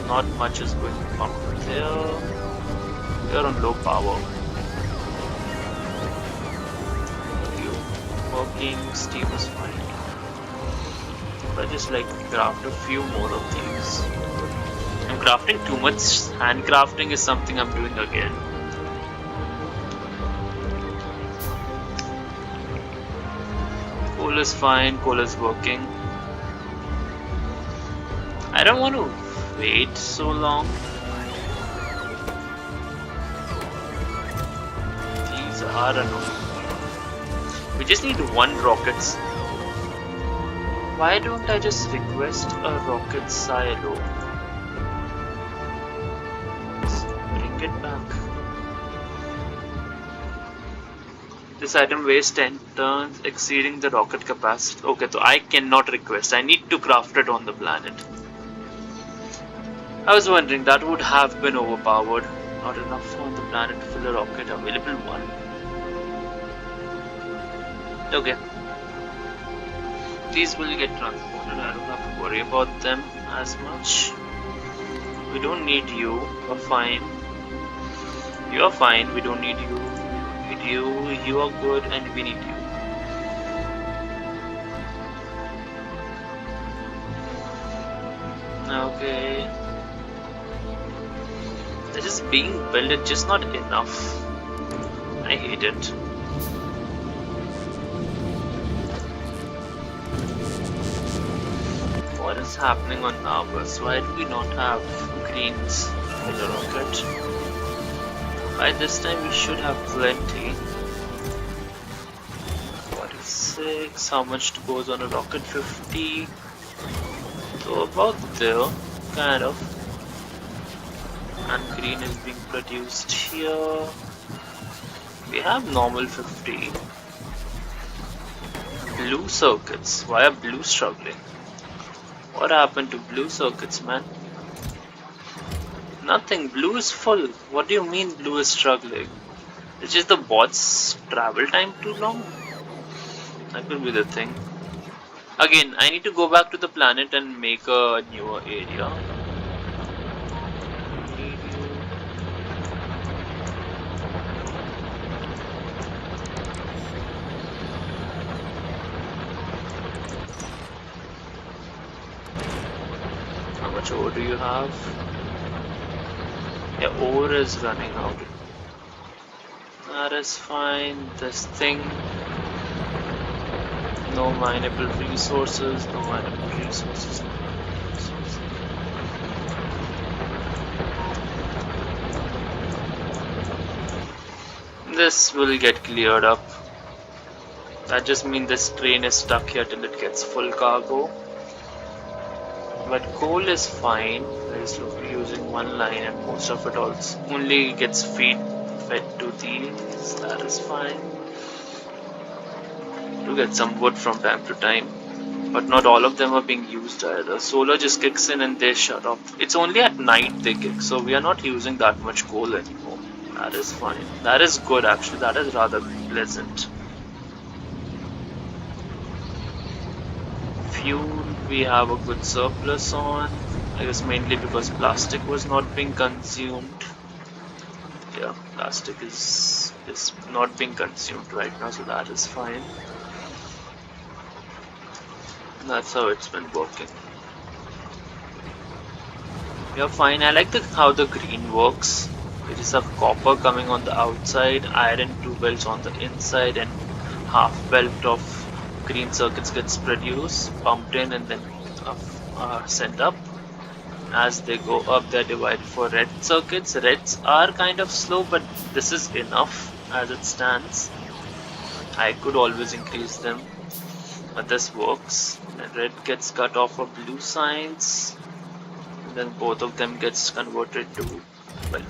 Not much is going to pump there. You're on low power. You working, steam is fine. But I just like to craft a few more of these. I'm crafting too much. Handcrafting is something I'm doing again. Coal is fine, coal is working. I don't want to wait so long. These are annoying. We just need one rocket. Why don't I just request a rocket silo? Let's bring it back. This item weighs 10 tons, exceeding the rocket capacity. Okay, so I cannot request. I need to craft it on the planet. I was wondering, that would have been overpowered. Not enough on the planet to fill a rocket. Available one. Okay. These will get transported. I don't have to worry about them as much. We don't need you. You're fine. You're fine. We don't need you. We need you. You are good, and we need you. Okay. This is being built, it's just not enough. I hate it. What is happening on Nauvis? Why do we not have greens in the rocket? By this time we should have plenty. 46, how much goes on a rocket? 50. So about there, kind of. And green is being produced here. We have normal 50. Blue circuits. Why are blue struggling? What happened to blue circuits, man? Nothing. Blue is full. What do you mean blue is struggling? It's just the bot's travel time too long? That could be the thing. Again, I need to go back to the planet and make a newer area. How much ore do you have? Yeah, ore is running out. That is fine. This thing. No mineable resources, no mineable resources, no mineable resources. This will get cleared up. That just means this train is stuck here till it gets full cargo. But coal is fine. We're just using one line and most of it also only gets fed to these. That is fine. To get some wood from time to time, but not all of them are being used either. Solar just kicks in and they shut off. It's only at night they kick, so we are not using that much coal anymore. That is fine. That is good actually. That is rather pleasant. Fuel we have a good surplus on. I guess mainly because plastic was not being consumed. Yeah, plastic is not being consumed right now, so that is fine. That's how it's been working. Yeah, fine. I like how the green works. We just have copper coming on the outside, iron 2 belts on the inside, and half belt of green circuits gets produced, pumped in, and then sent up. As they go up, they're divided for red circuits. Reds are kind of slow, but this is enough as it stands. I could always increase them, but this works. And red gets cut off for blue signs, and then both of them gets converted to, well,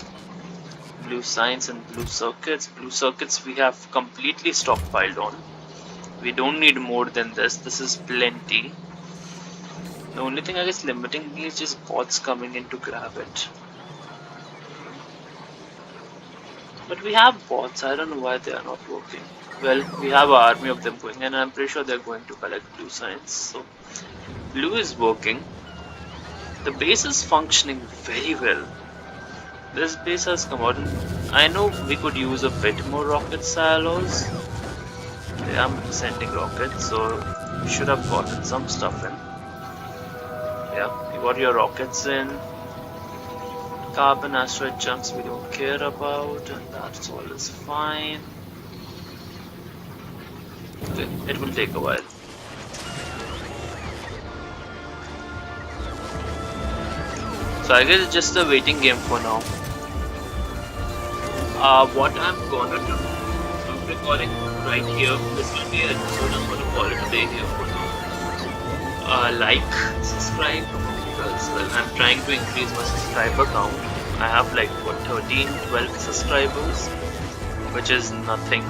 blue signs and blue circuits. Blue circuits we have completely stockpiled on. We don't need more than this. This is plenty. The only thing I guess limiting me is just bots coming in to grab it. But we have bots. I don't know why they are not working. Well, we have an army of them going, and I'm pretty sure they're going to collect blue signs. So blue is working. The base is functioning very well. This base has come out. I know we could use a bit more rocket silos. They are sending rockets, so you should have gotten some stuff in. Yeah, you got your rockets in. Carbon asteroid chunks we don't care about, and that's all is fine. Okay, it will take a while. So I guess it's just a waiting game for now. What I'm gonna do, I'm recording right here. This will be an episode. I'm gonna call it a day here for now. Like, subscribe, because well, I'm trying to increase my subscriber count. I have like what 13, 12 subscribers, which is nothing.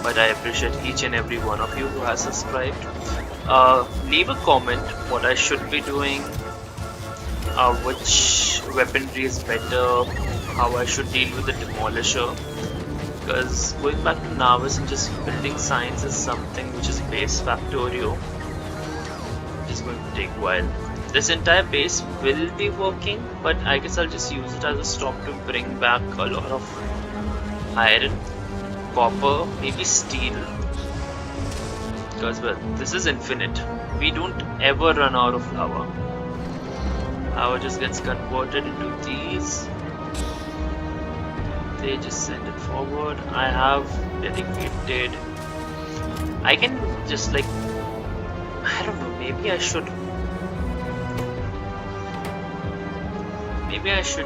But I appreciate each and every one of you who has subscribed. Leave a comment what I should be doing, which weaponry is better, how I should deal with the demolisher. Because going back to Nauvis and just building science is something which is base Factorio. It's going to take a while. This entire base will be working, but I guess I'll just use it as a stop to bring back a lot of iron, copper, maybe steel. Because well, this is infinite. We don't ever run out of lava. Power just gets converted into these. They just send it forward. I have dedicated. I can just like, I don't know, maybe I should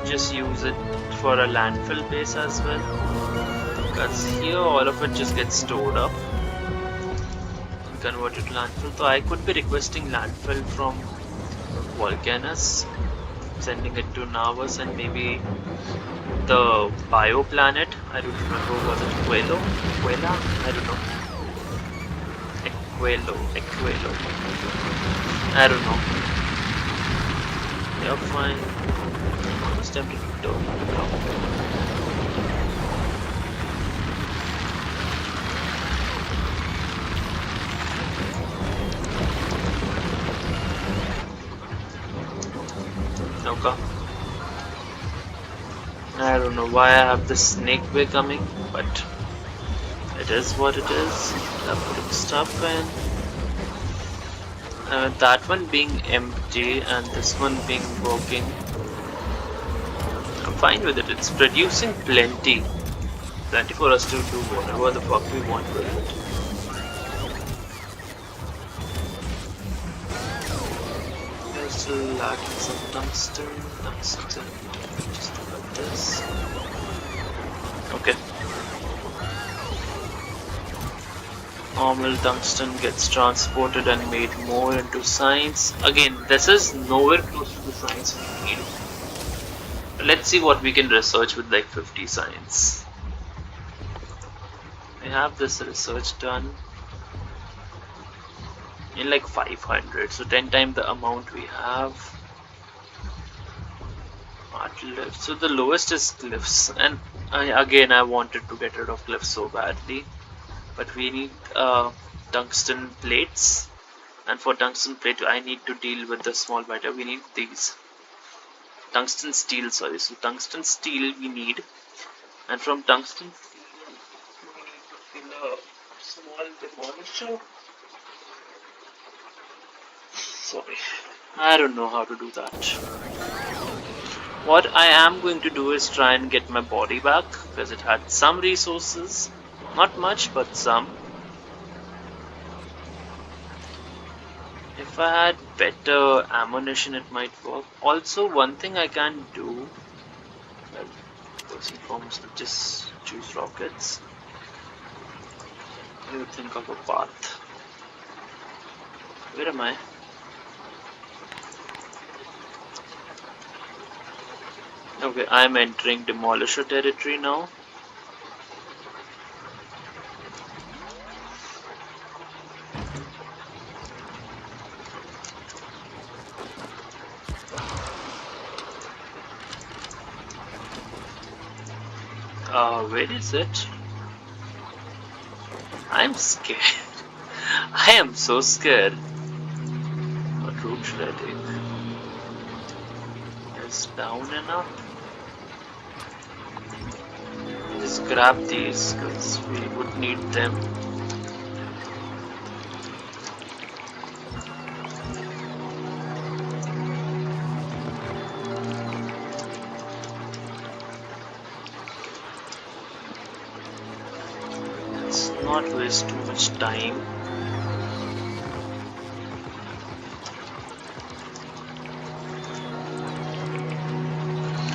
just use it for a landfill base as well, because here all of it just gets stored up and converted to landfill. So I could be requesting landfill from Volcanus, sending it to Nauvis, and maybe the bioplanet. I don't remember, was it Quello? Quella? I don't know. Equelo. I don't know. You're fine. I was tempted to do. Okay. I don't know why I have the snake way coming, but it is what it is. I'm putting stuff in. That one being empty and this one being working. I'm fine with it. It's producing plenty. Plenty for us to do whatever the fuck we want with it. We're still lacking some tungsten. Just look at this. Okay. Normal tungsten gets transported and made more into science. Again, this is nowhere close to the science we need. Let's see what we can research with like 50 science. We have this research done in like 500, so 10 times the amount we have. So the lowest is glyphs, and I wanted to get rid of glyphs so badly, but we need tungsten plates, and for tungsten plate I need to deal with the small matter. We need these tungsten steel, sorry. So tungsten steel we need, and from tungsten steel we need to fill a small demolisher. Sorry, I don't know how to do that. What I am going to do is try and get my body back, because it had some resources, not much but some. If I had better ammunition it might work. Also, one thing I can do, well, first and foremost, just choose rockets. I would think of a path. Where am I? Okay, I'm entering demolisher territory now. Where is it? I'm scared. I am so scared. What route should I take? Is down and up? Just grab these because we would need them. Let's not waste too much time.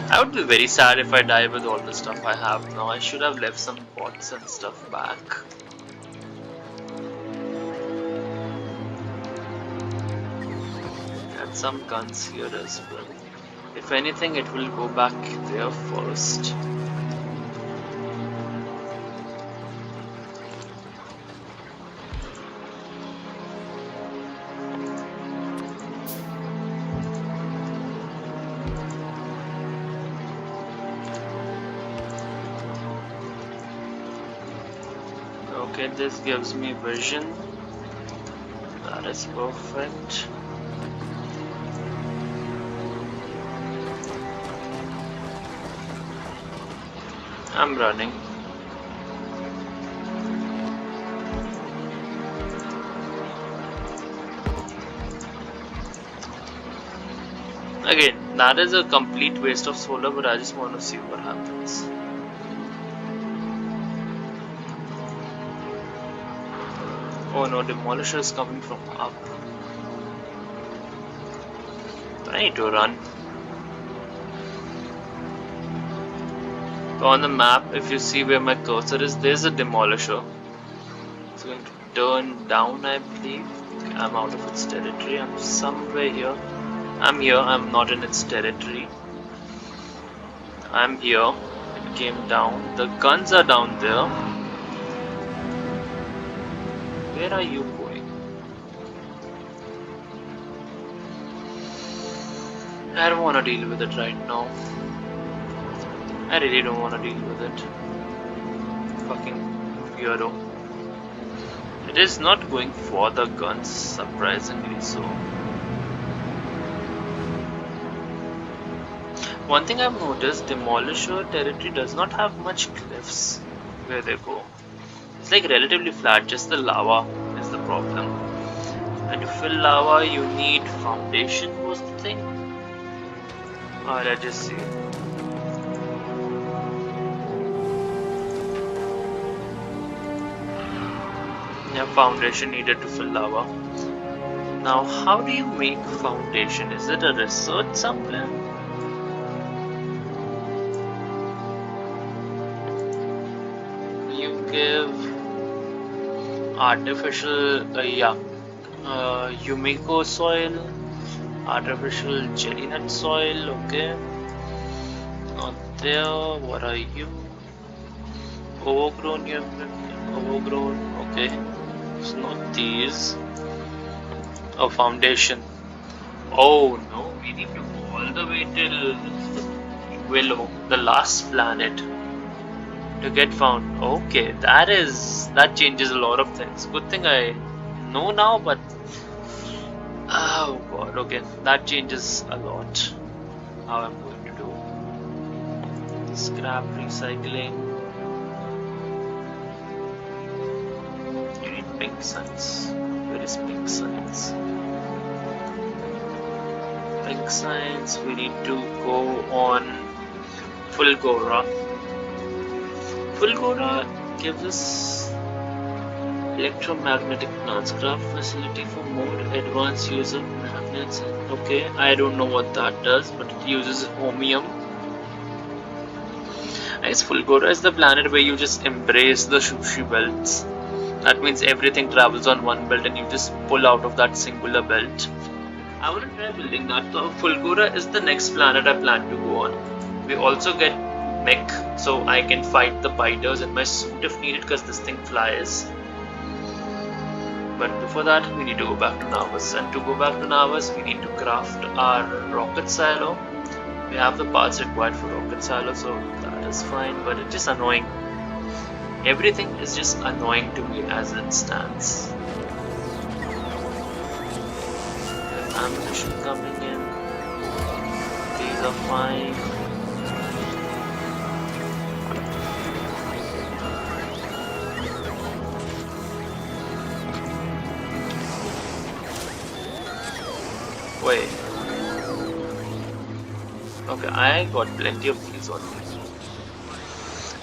I would be very sad if I die with all the stuff I have now. I should have left some pots and stuff back. And some guns here as well. If anything, it will go back there first. Okay, this gives me vision. That is perfect. I'm running. Again, That is a complete waste of solar, but I just want to see what happens. Oh no, demolisher is coming from up. I need to run. On the map, if you see where my cursor is, there's a demolisher. It's going to turn down, I believe. I'm out of its territory. I'm somewhere here. I'm here. I'm not in its territory. I'm here. It came down. The guns are down there. Where are you going? I don't want to deal with it right now. I really don't want to deal with it. Fucking weirdo. It is not going for the guns, surprisingly so. One thing I've noticed, Demolisher territory does not have much cliffs where they go. It's like relatively flat, just the lava is the problem. And to fill lava, you need foundation was the thing. Alright, let's just see. Yeah, foundation needed to fill lava. Now, how do you make foundation? Is it a research somewhere? You give artificial, Yumiko soil, artificial jelly nut soil, okay. Not there, what are you? Overgrown, overgrown, okay. It's not these. Oh, foundation. Oh no, we need to go all the way till Willow, the last planet, to get found. Okay, that changes a lot of things. Good thing I know now, but oh god, okay, that changes a lot. How I'm going to do scrap recycling. You need pink signs. Where is pink signs? Pink signs. We need to go on Fulgora. Fulgora gives us electromagnetic transcraft facility for more advanced use of magnets. Okay, I don't know what that does, but it uses ohmium. I guess Fulgora is the planet where you just embrace the sushi belts. That means everything travels on one belt and you just pull out of that singular belt. I want to try building that. So Fulgora is the next planet I plan to go on. We also get mech, so I can fight the biters in my suit if needed because this thing flies. But before that, we need to go back to Nauvis. And to go back to Nauvis, we need to craft our rocket silo. We have the parts required for rocket silo, so that is fine, but it's just annoying. Everything is just annoying to me as it stands. There's ammunition coming in. These are fine. Wait. Okay, I got plenty of these on me.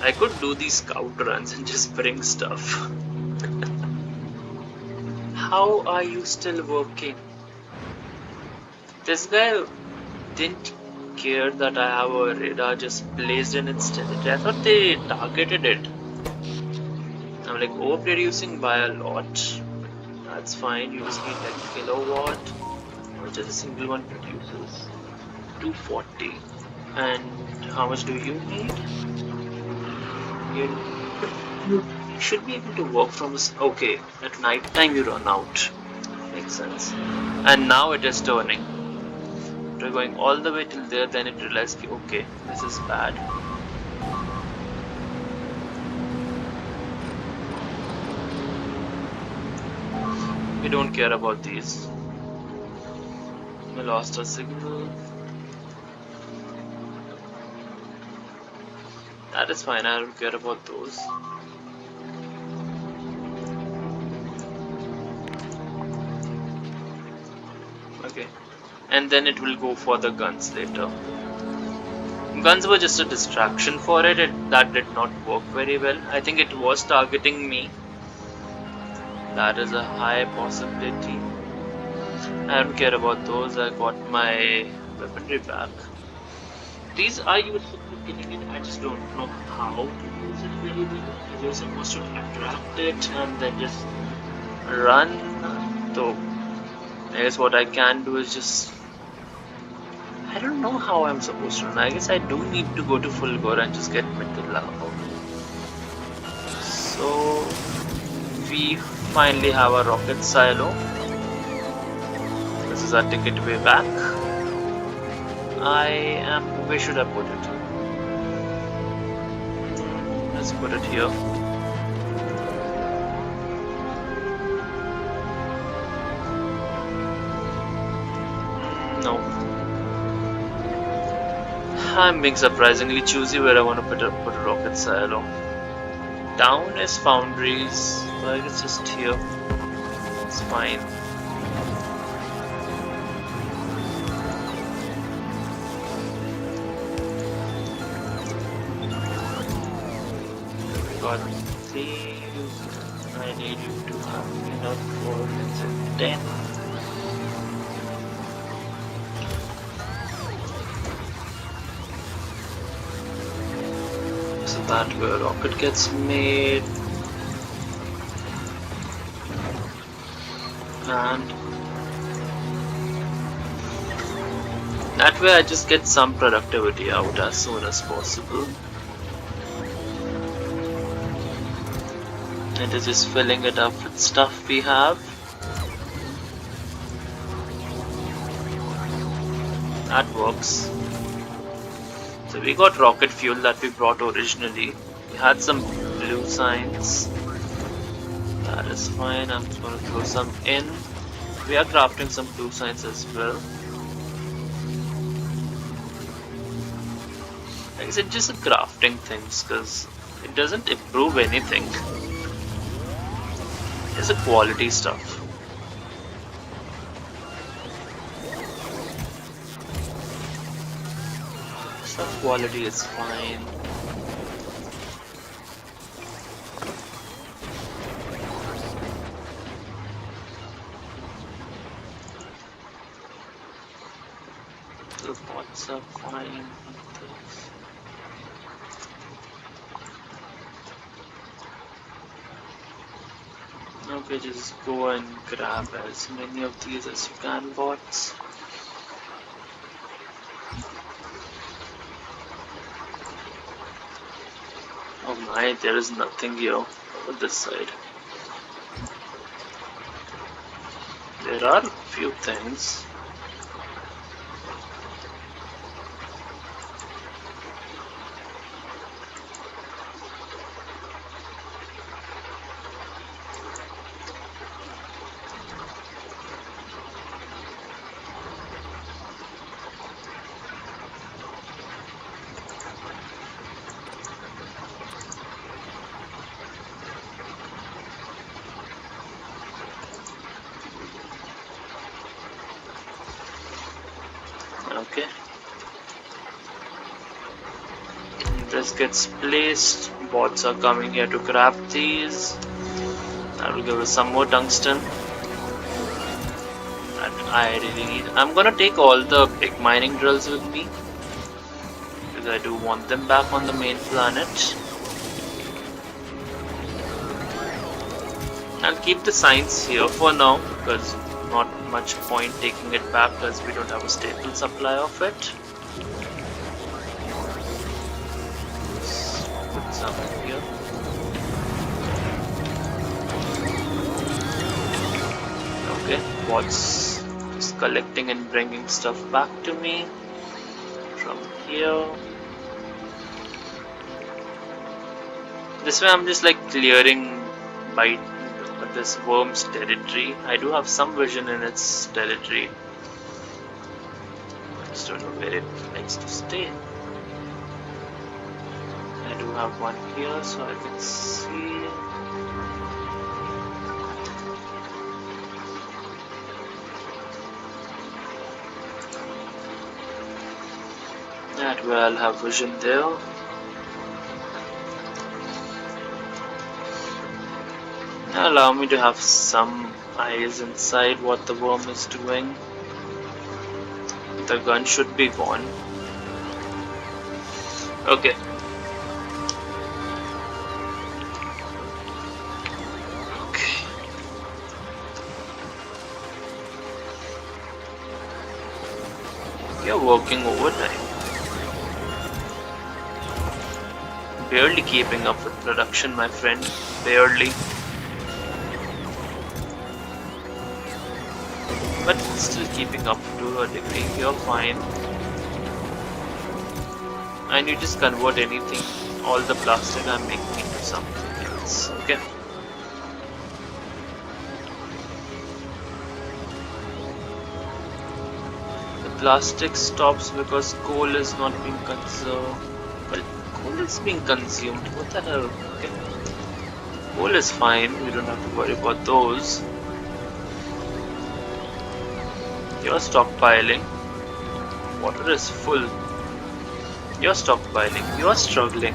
I could do these scout runs and just bring stuff. How are you still working? This guy didn't care that I have a radar just placed in its territory. I thought they targeted it. I'm like overproducing by a lot. That's fine, you just need like kilowatt. Which is a single one produces 240. And how much do you need? You should be able to work from this. Okay, at night time you run out. Makes sense. And now it is turning. We're going all the way till there, then it realized, okay, this is bad. We don't care about these. We lost our signal. That is fine, I don't care about those. Okay, and then it will go for the guns later. Guns were just a distraction for it. That did not work very well. I think it was targeting me. That is a high possibility. I don't care about those. I got my weaponry back. These are useful for killing it. I just don't know how to use it very well. You're supposed to attract it and then just run. So I guess what I can do is just, I don't know how I'm supposed to run. I guess I do need to go to full gore and just get metal out. So we finally have a rocket silo. This is our ticket way back. Where should I put it? Let's put it here. No. I'm being surprisingly choosy where I want to put a rocket silo. Down is foundries, so I guess just here. It's fine. Got these. I need you to have enough for 10. So that where a rocket gets made. And that way I just get some productivity out as soon as possible. It is just filling it up with stuff we have. That works. So we got rocket fuel that we brought originally. We had some blue signs. That is fine. I'm just going to throw some in. We are crafting some blue signs as well. I guess it's just a crafting things because it doesn't improve anything. It's a quality stuff. Stuff quality is fine. The pots are fine. Okay, just go and grab as many of these as you can, bots. Oh my, there is nothing here over this side. There are a few things. Okay. This gets placed. Bots are coming here to grab these. That will give us some more tungsten that I really need. I'm gonna take all the big mining drills with me because I do want them back on the main planet. I'll keep the signs here for now because not much point taking it back because we don't have a staple supply of it. Let's put some here. Okay, what's just collecting and bringing stuff back to me from here. This way I'm just like clearing by this worm's territory. I do have some vision in its territory. I just don't know where it likes to stay. I do have one here so I can see. That way I'll have vision there. Allow me to have some eyes inside what the worm is doing. The gun should be gone. Okay. Okay. You're working overtime. Barely keeping up with production, my friend. Barely. But still keeping up to a degree. You're fine. And you just convert anything, all the plastic I'm making into something else. Okay. The plastic stops because coal is not being consumed. Well, coal is being consumed. What the hell? Okay. Coal is fine. We don't have to worry about those. You're stockpiling. Water is full. You're stockpiling. You're struggling.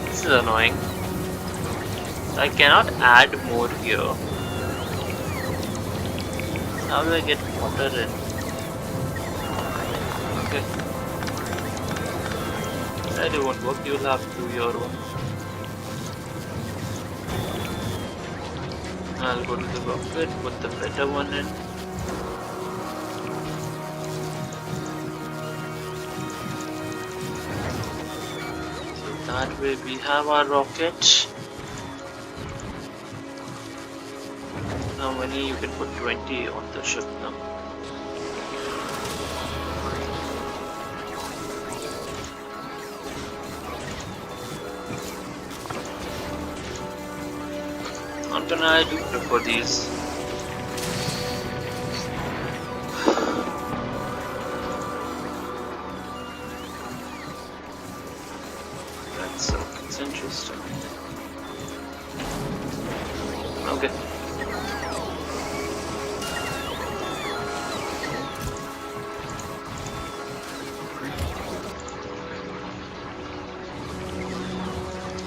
This is annoying. I cannot add more here. How do I get water in? Okay. That won't work. You'll have to do your own. I'll go to the rocket, put the better one in. That way we have our rocket. How many? You can put 20 on the ship now. Not gonna, I do prefer these. It's interesting. Okay.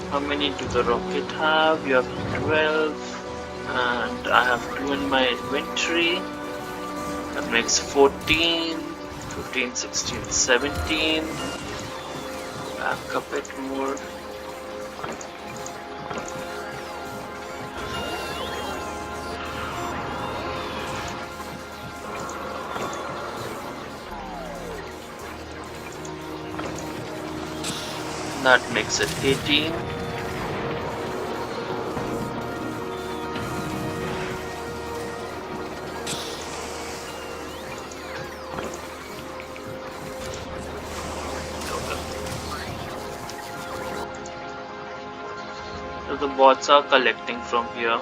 How many do the rocket have? You have 12 and I have 2 in my inventory. That makes 14, 15, 16, 17. Back a bit more. That makes it 18. So the bots are collecting from here,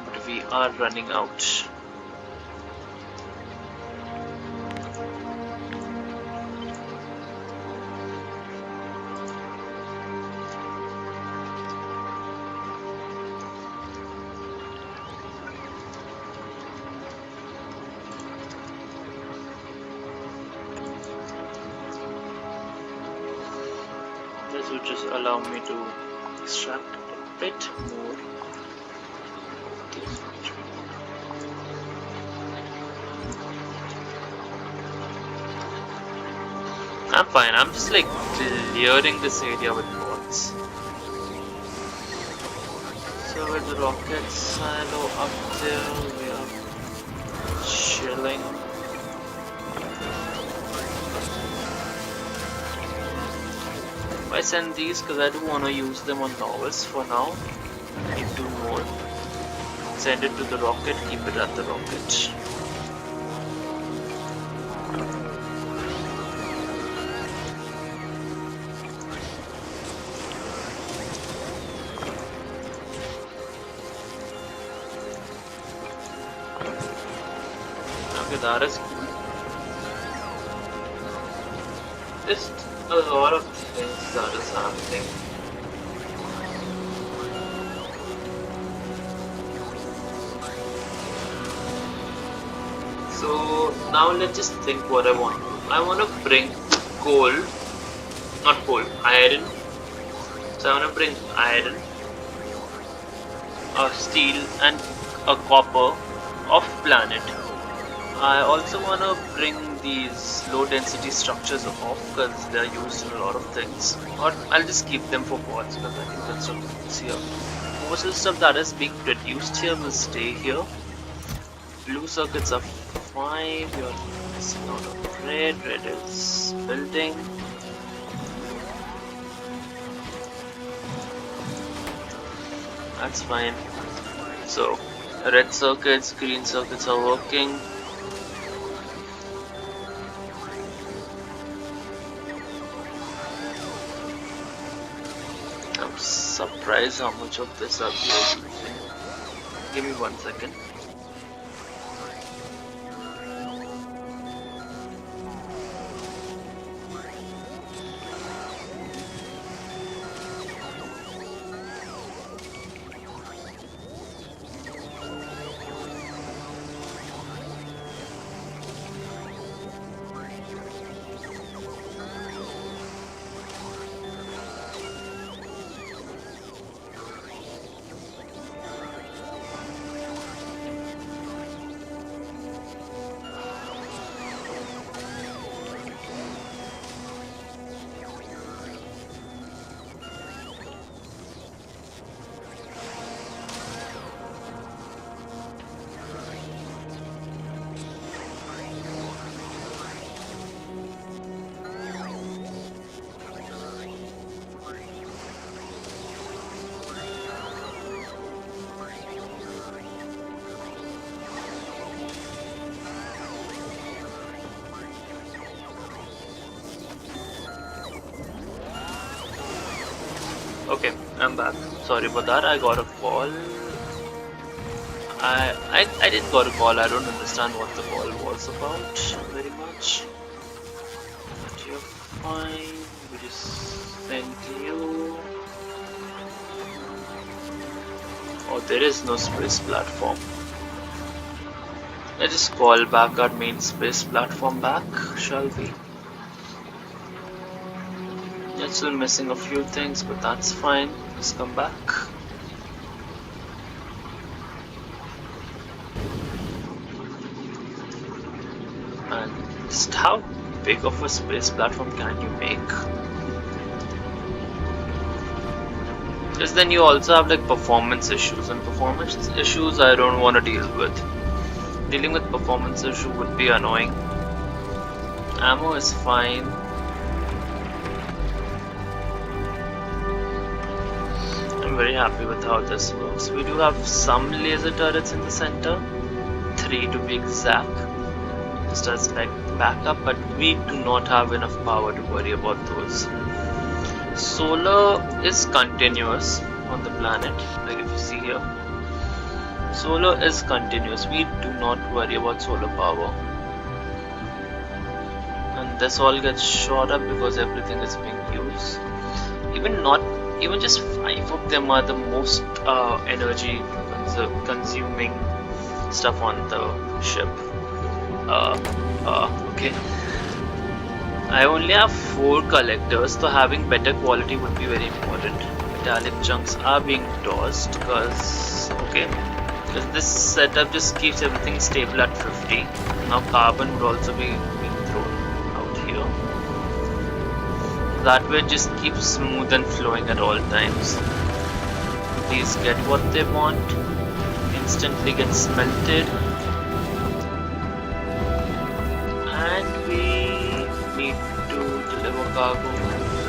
but we are running out. This will just allow me to extract a bit more. I'm fine, I'm just like clearing this area with bots. So with the rocket silo up there, we are chilling. I send these because I do want to use them on Nauvis for now. I need 2 more. Send it to the rocket, keep it at the rocket. Okay, that is cool. Just a lot of things that is happening. So now let's just think what I want. I want to bring coal, not coal, iron. So I want to bring iron, steel and a copper off planet. I also want to bring these low density structures off because they are used in a lot of things. Or I'll just keep them for bots because I think that's what's here. Most of the stuff that is being produced here will stay here. Blue circuits are fine. You're missing out on red. Red is building. That's fine. So red circuits, green circuits are working. I'm surprised how much of this are using. Give me 1 second. Okay, I'm back. Sorry about that. I got a call. I didn't got a call. I don't understand what the call was about very much. But you're fine. We just sent you. Oh, there is no space platform. Let's just call back our main space platform back, shall we? It's still missing a few things, but that's fine. Just come back. And just how big of a space platform can you make? Because then you also have like performance issues, and performance issues I don't want to deal with. Dealing with performance issue would be annoying. Ammo is fine. I'm very happy with how this works. We do have some laser turrets in the center, 3 to be exact, just as like backup, but we do not have enough power to worry about those. Solar is continuous on the planet, like if you see here. Solar is continuous. We do not worry about solar power. And this all gets shot up because everything is being used. Even just 5 of them are the most energy consuming stuff on the ship. Okay. I only have 4 collectors, so having better quality would be very important. Metallic chunks are being tossed because this setup just keeps everything stable at 50. Now carbon would also be being thrown out here. That way it just keeps smooth and flowing at all times. these get what they want, instantly get smelted, and we need to deliver cargo.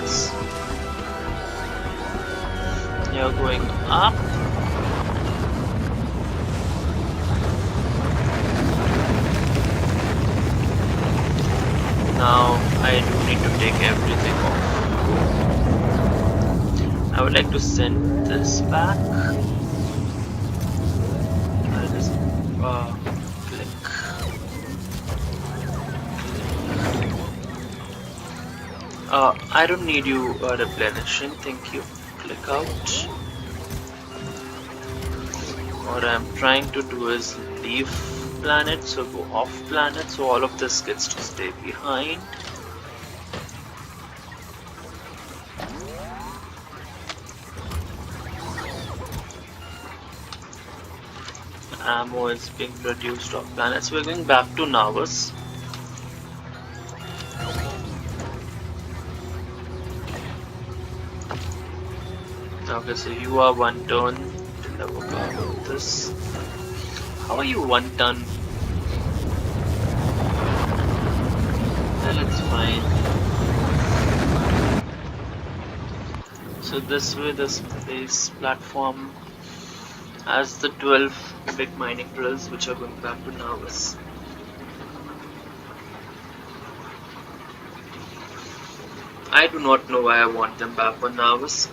Yes. You're going up. Now I do need to take everything off. I would like to send this back. I'll just click. I don't need you replenishing, thank you. Click out. What I'm trying to do is leave planet, so go off planet, so all of this gets to stay behind. Ammo is being produced off planet, so we're going back to Nauvis. Okay, so you are 1 turn. Never go with this. How are you 1 turn? Well, it's fine. So this way, the space platform has the 12 big mining drills, which are going back to Nauvis. I do not know why I want them back on Nauvis.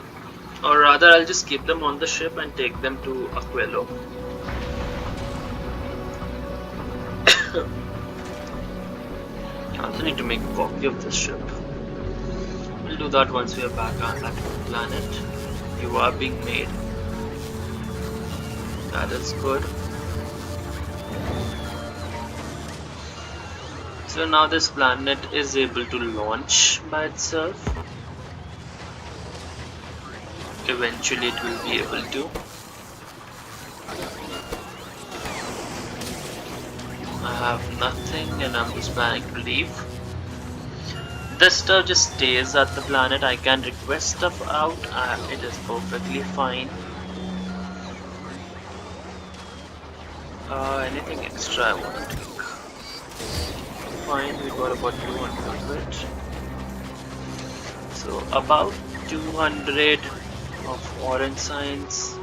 Or rather, I'll just keep them on the ship and take them to Aquilo. I also need to make a copy of this ship. We'll do that once we are back on that planet. You are being made. That is good. So now this planet is able to launch by itself. Eventually it will be able to. I have nothing and I'm just planning to leave. This stuff just stays at the planet. I can request stuff out. It is perfectly fine. Anything extra I want to take. Fine, we got about 200 of it. So about 200 of orange signs.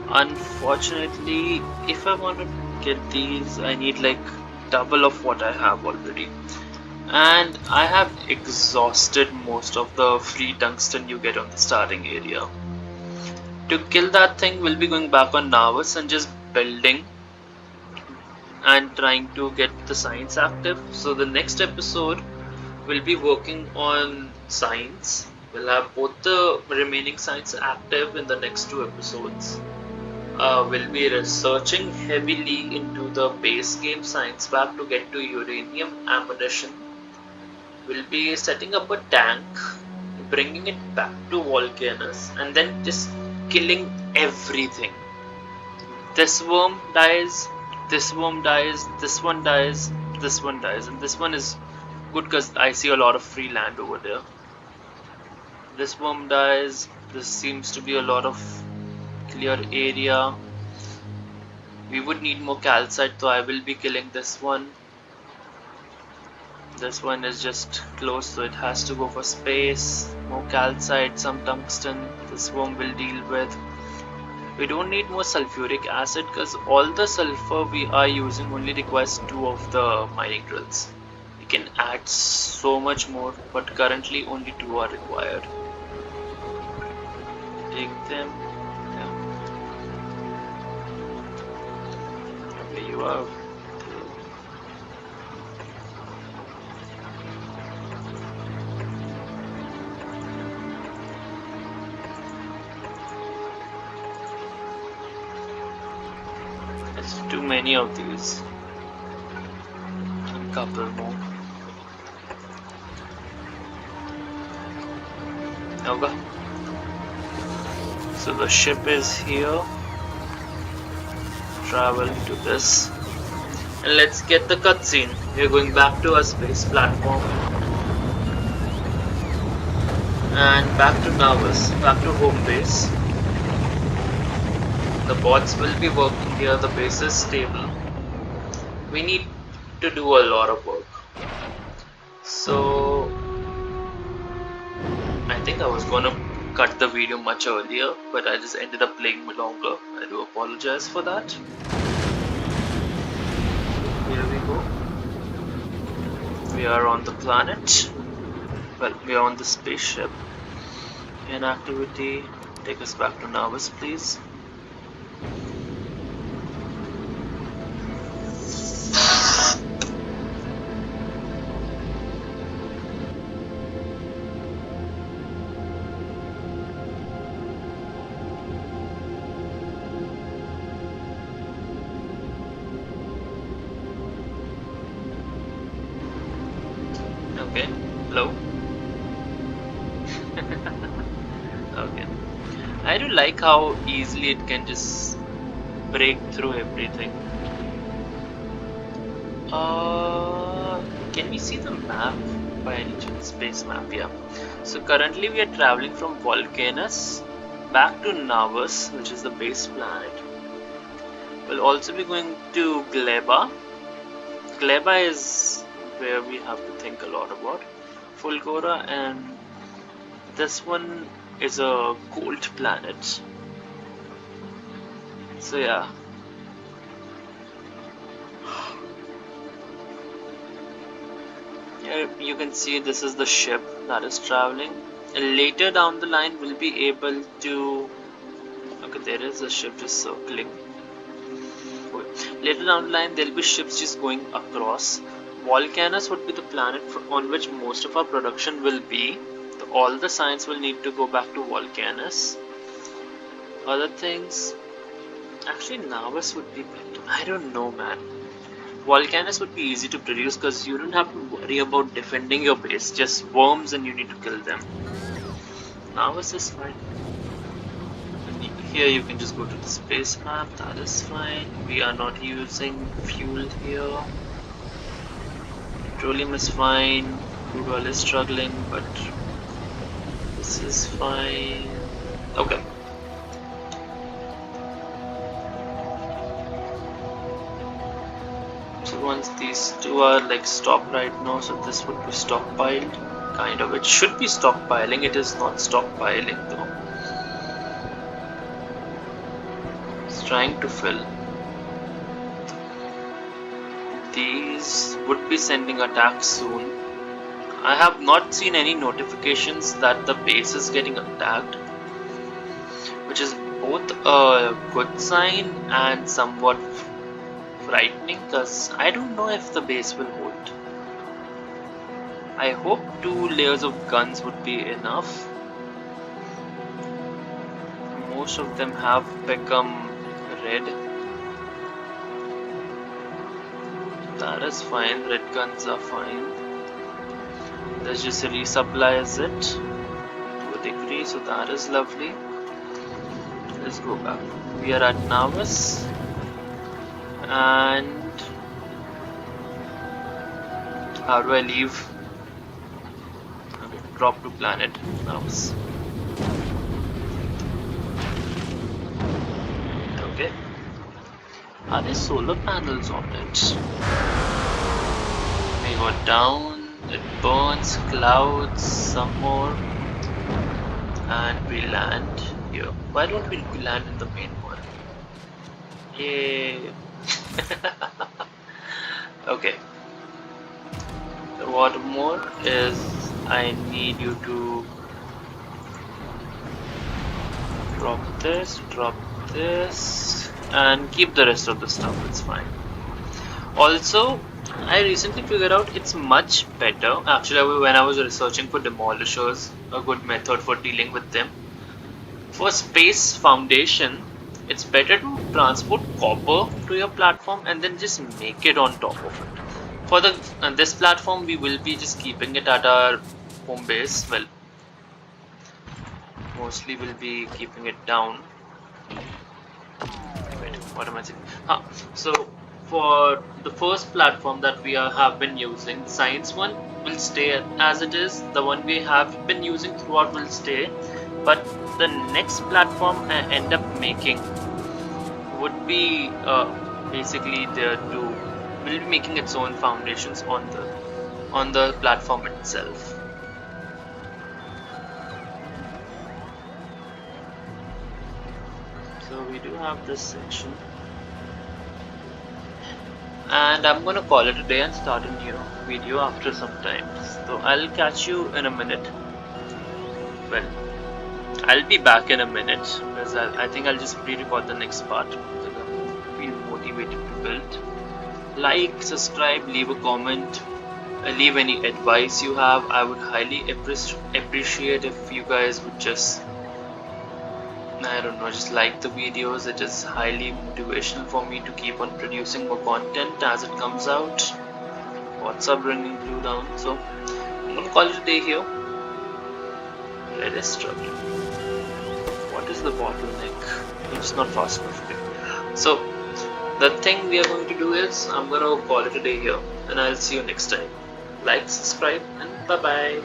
Unfortunately, if I want to get these, I need like double of what I have already. And I have exhausted most of the free tungsten you get on the starting area. To kill that thing, we'll be going back on Nauvis and just building and trying to get the science active. So the next episode we'll be working on science. We'll have both the remaining science active in the next 2 episodes. We'll be researching heavily into the base game science pack to get to uranium ammunition. We'll be setting up a tank, bringing it back to Volcanus, and then just killing everything. This worm dies, this worm dies, this one dies, this one dies, and this one is good because I see a lot of free land over there. This worm dies, this seems to be a lot of clear area. We would need more calcite, so I will be killing this one. This one is just close, so it has to go for space. More calcite, some tungsten, this worm will deal with. We don't need more sulfuric acid because all the sulfur we are using only requires 2 of the mining drills. We can add so much more, but currently only 2 are required. Take them. Yeah. Okay, you are. It's too many of these. A couple more. Okay. So the ship is here. Travel to this. And let's get the cutscene. We're going back to our space platform. And back to Nauvis. Back to home base. The bots will be working here, the base is stable. We need to do a lot of work. So I think I was gonna cut the video much earlier, but I just ended up playing longer. I do apologize for that. Here we go. We are on the planet. Well, we are on the spaceship. Inactivity. Take us back to Nauvis, please. Okay, hello. Okay. I do like how easily it can just break through everything. Can we see the map by any chance? Space map, yeah. So currently we are traveling from Volcanus back to Nauvis, which is the base planet. We'll also be going to Gleba. Gleba is where we have to think a lot about. Fulgora, and this one is a cold planet. So yeah. Here you can see this is the ship that is traveling. Later down the line we'll be able to... Okay, there is a ship just circling. Later down the line there will be ships just going across. Volcanus would be the planet on which most of our production will be. All the science will need to go back to Volcanus. Other things... Actually Nauvis would be better. I don't know, man. Volcanus would be easy to produce because you don't have to worry about defending your base. Just worms and you need to kill them. Nauvis is fine. Here you can just go to the space map. That is fine. We are not using fuel here. Petroleum is fine. Crude oil is struggling, but this is fine. Okay. So once these two are like stopped right now, so this would be stockpiled. Kind of. It should be stockpiling. It is not stockpiling though. It's trying to fill. These would be sending attacks soon. I have not seen any notifications that the base is getting attacked, which is both a good sign and somewhat frightening because I don't know if the base will hold. I hope 2 layers of guns would be enough. Most of them have become red. That is fine, red guns are fine. Let's just resupplies it to a degree, so that is lovely. Let's go back. We are at Nauvis, and how do I leave? Okay, drop to planet Nauvis. Okay. Are there solar panels on it? We go down. It burns clouds some more, and we land here. Why don't we land in the main one? Yay! Okay. So what more is I need you to drop this, and keep the rest of the stuff. It's fine. Also, I recently figured out it's much better. Actually, when I was researching for demolishers, a good method for dealing with them. For space foundation, it's better to transport copper to your platform and then just make it on top of it. For this platform, we will be just keeping it at our home base. Well, mostly we'll be keeping it down. Wait, what am I saying? So for the first platform that we have been using, the science one will stay as it is. The one we have been using throughout will stay, but the next platform I end up making would be basically there to will be making its own foundations on the platform itself. So we do have this section, and I'm gonna call it a day and start a new video after some time. So I'll catch you in a minute. Well, I'll be back in a minute because I think I'll just pre-record the next part because I feel motivated to build. Like, subscribe, leave a comment, leave any advice you have. I would highly appreciate if you guys would just, I don't know, just like the videos. It is highly motivational for me to keep on producing more content as it comes out. What's up, bringing blue down? So I'm gonna call it a day here. Let us struggle. What is the bottleneck? It's not fast enough today. So the thing we are going to do is I'm gonna call it a day here, and I'll see you next time. Like, subscribe, and bye bye.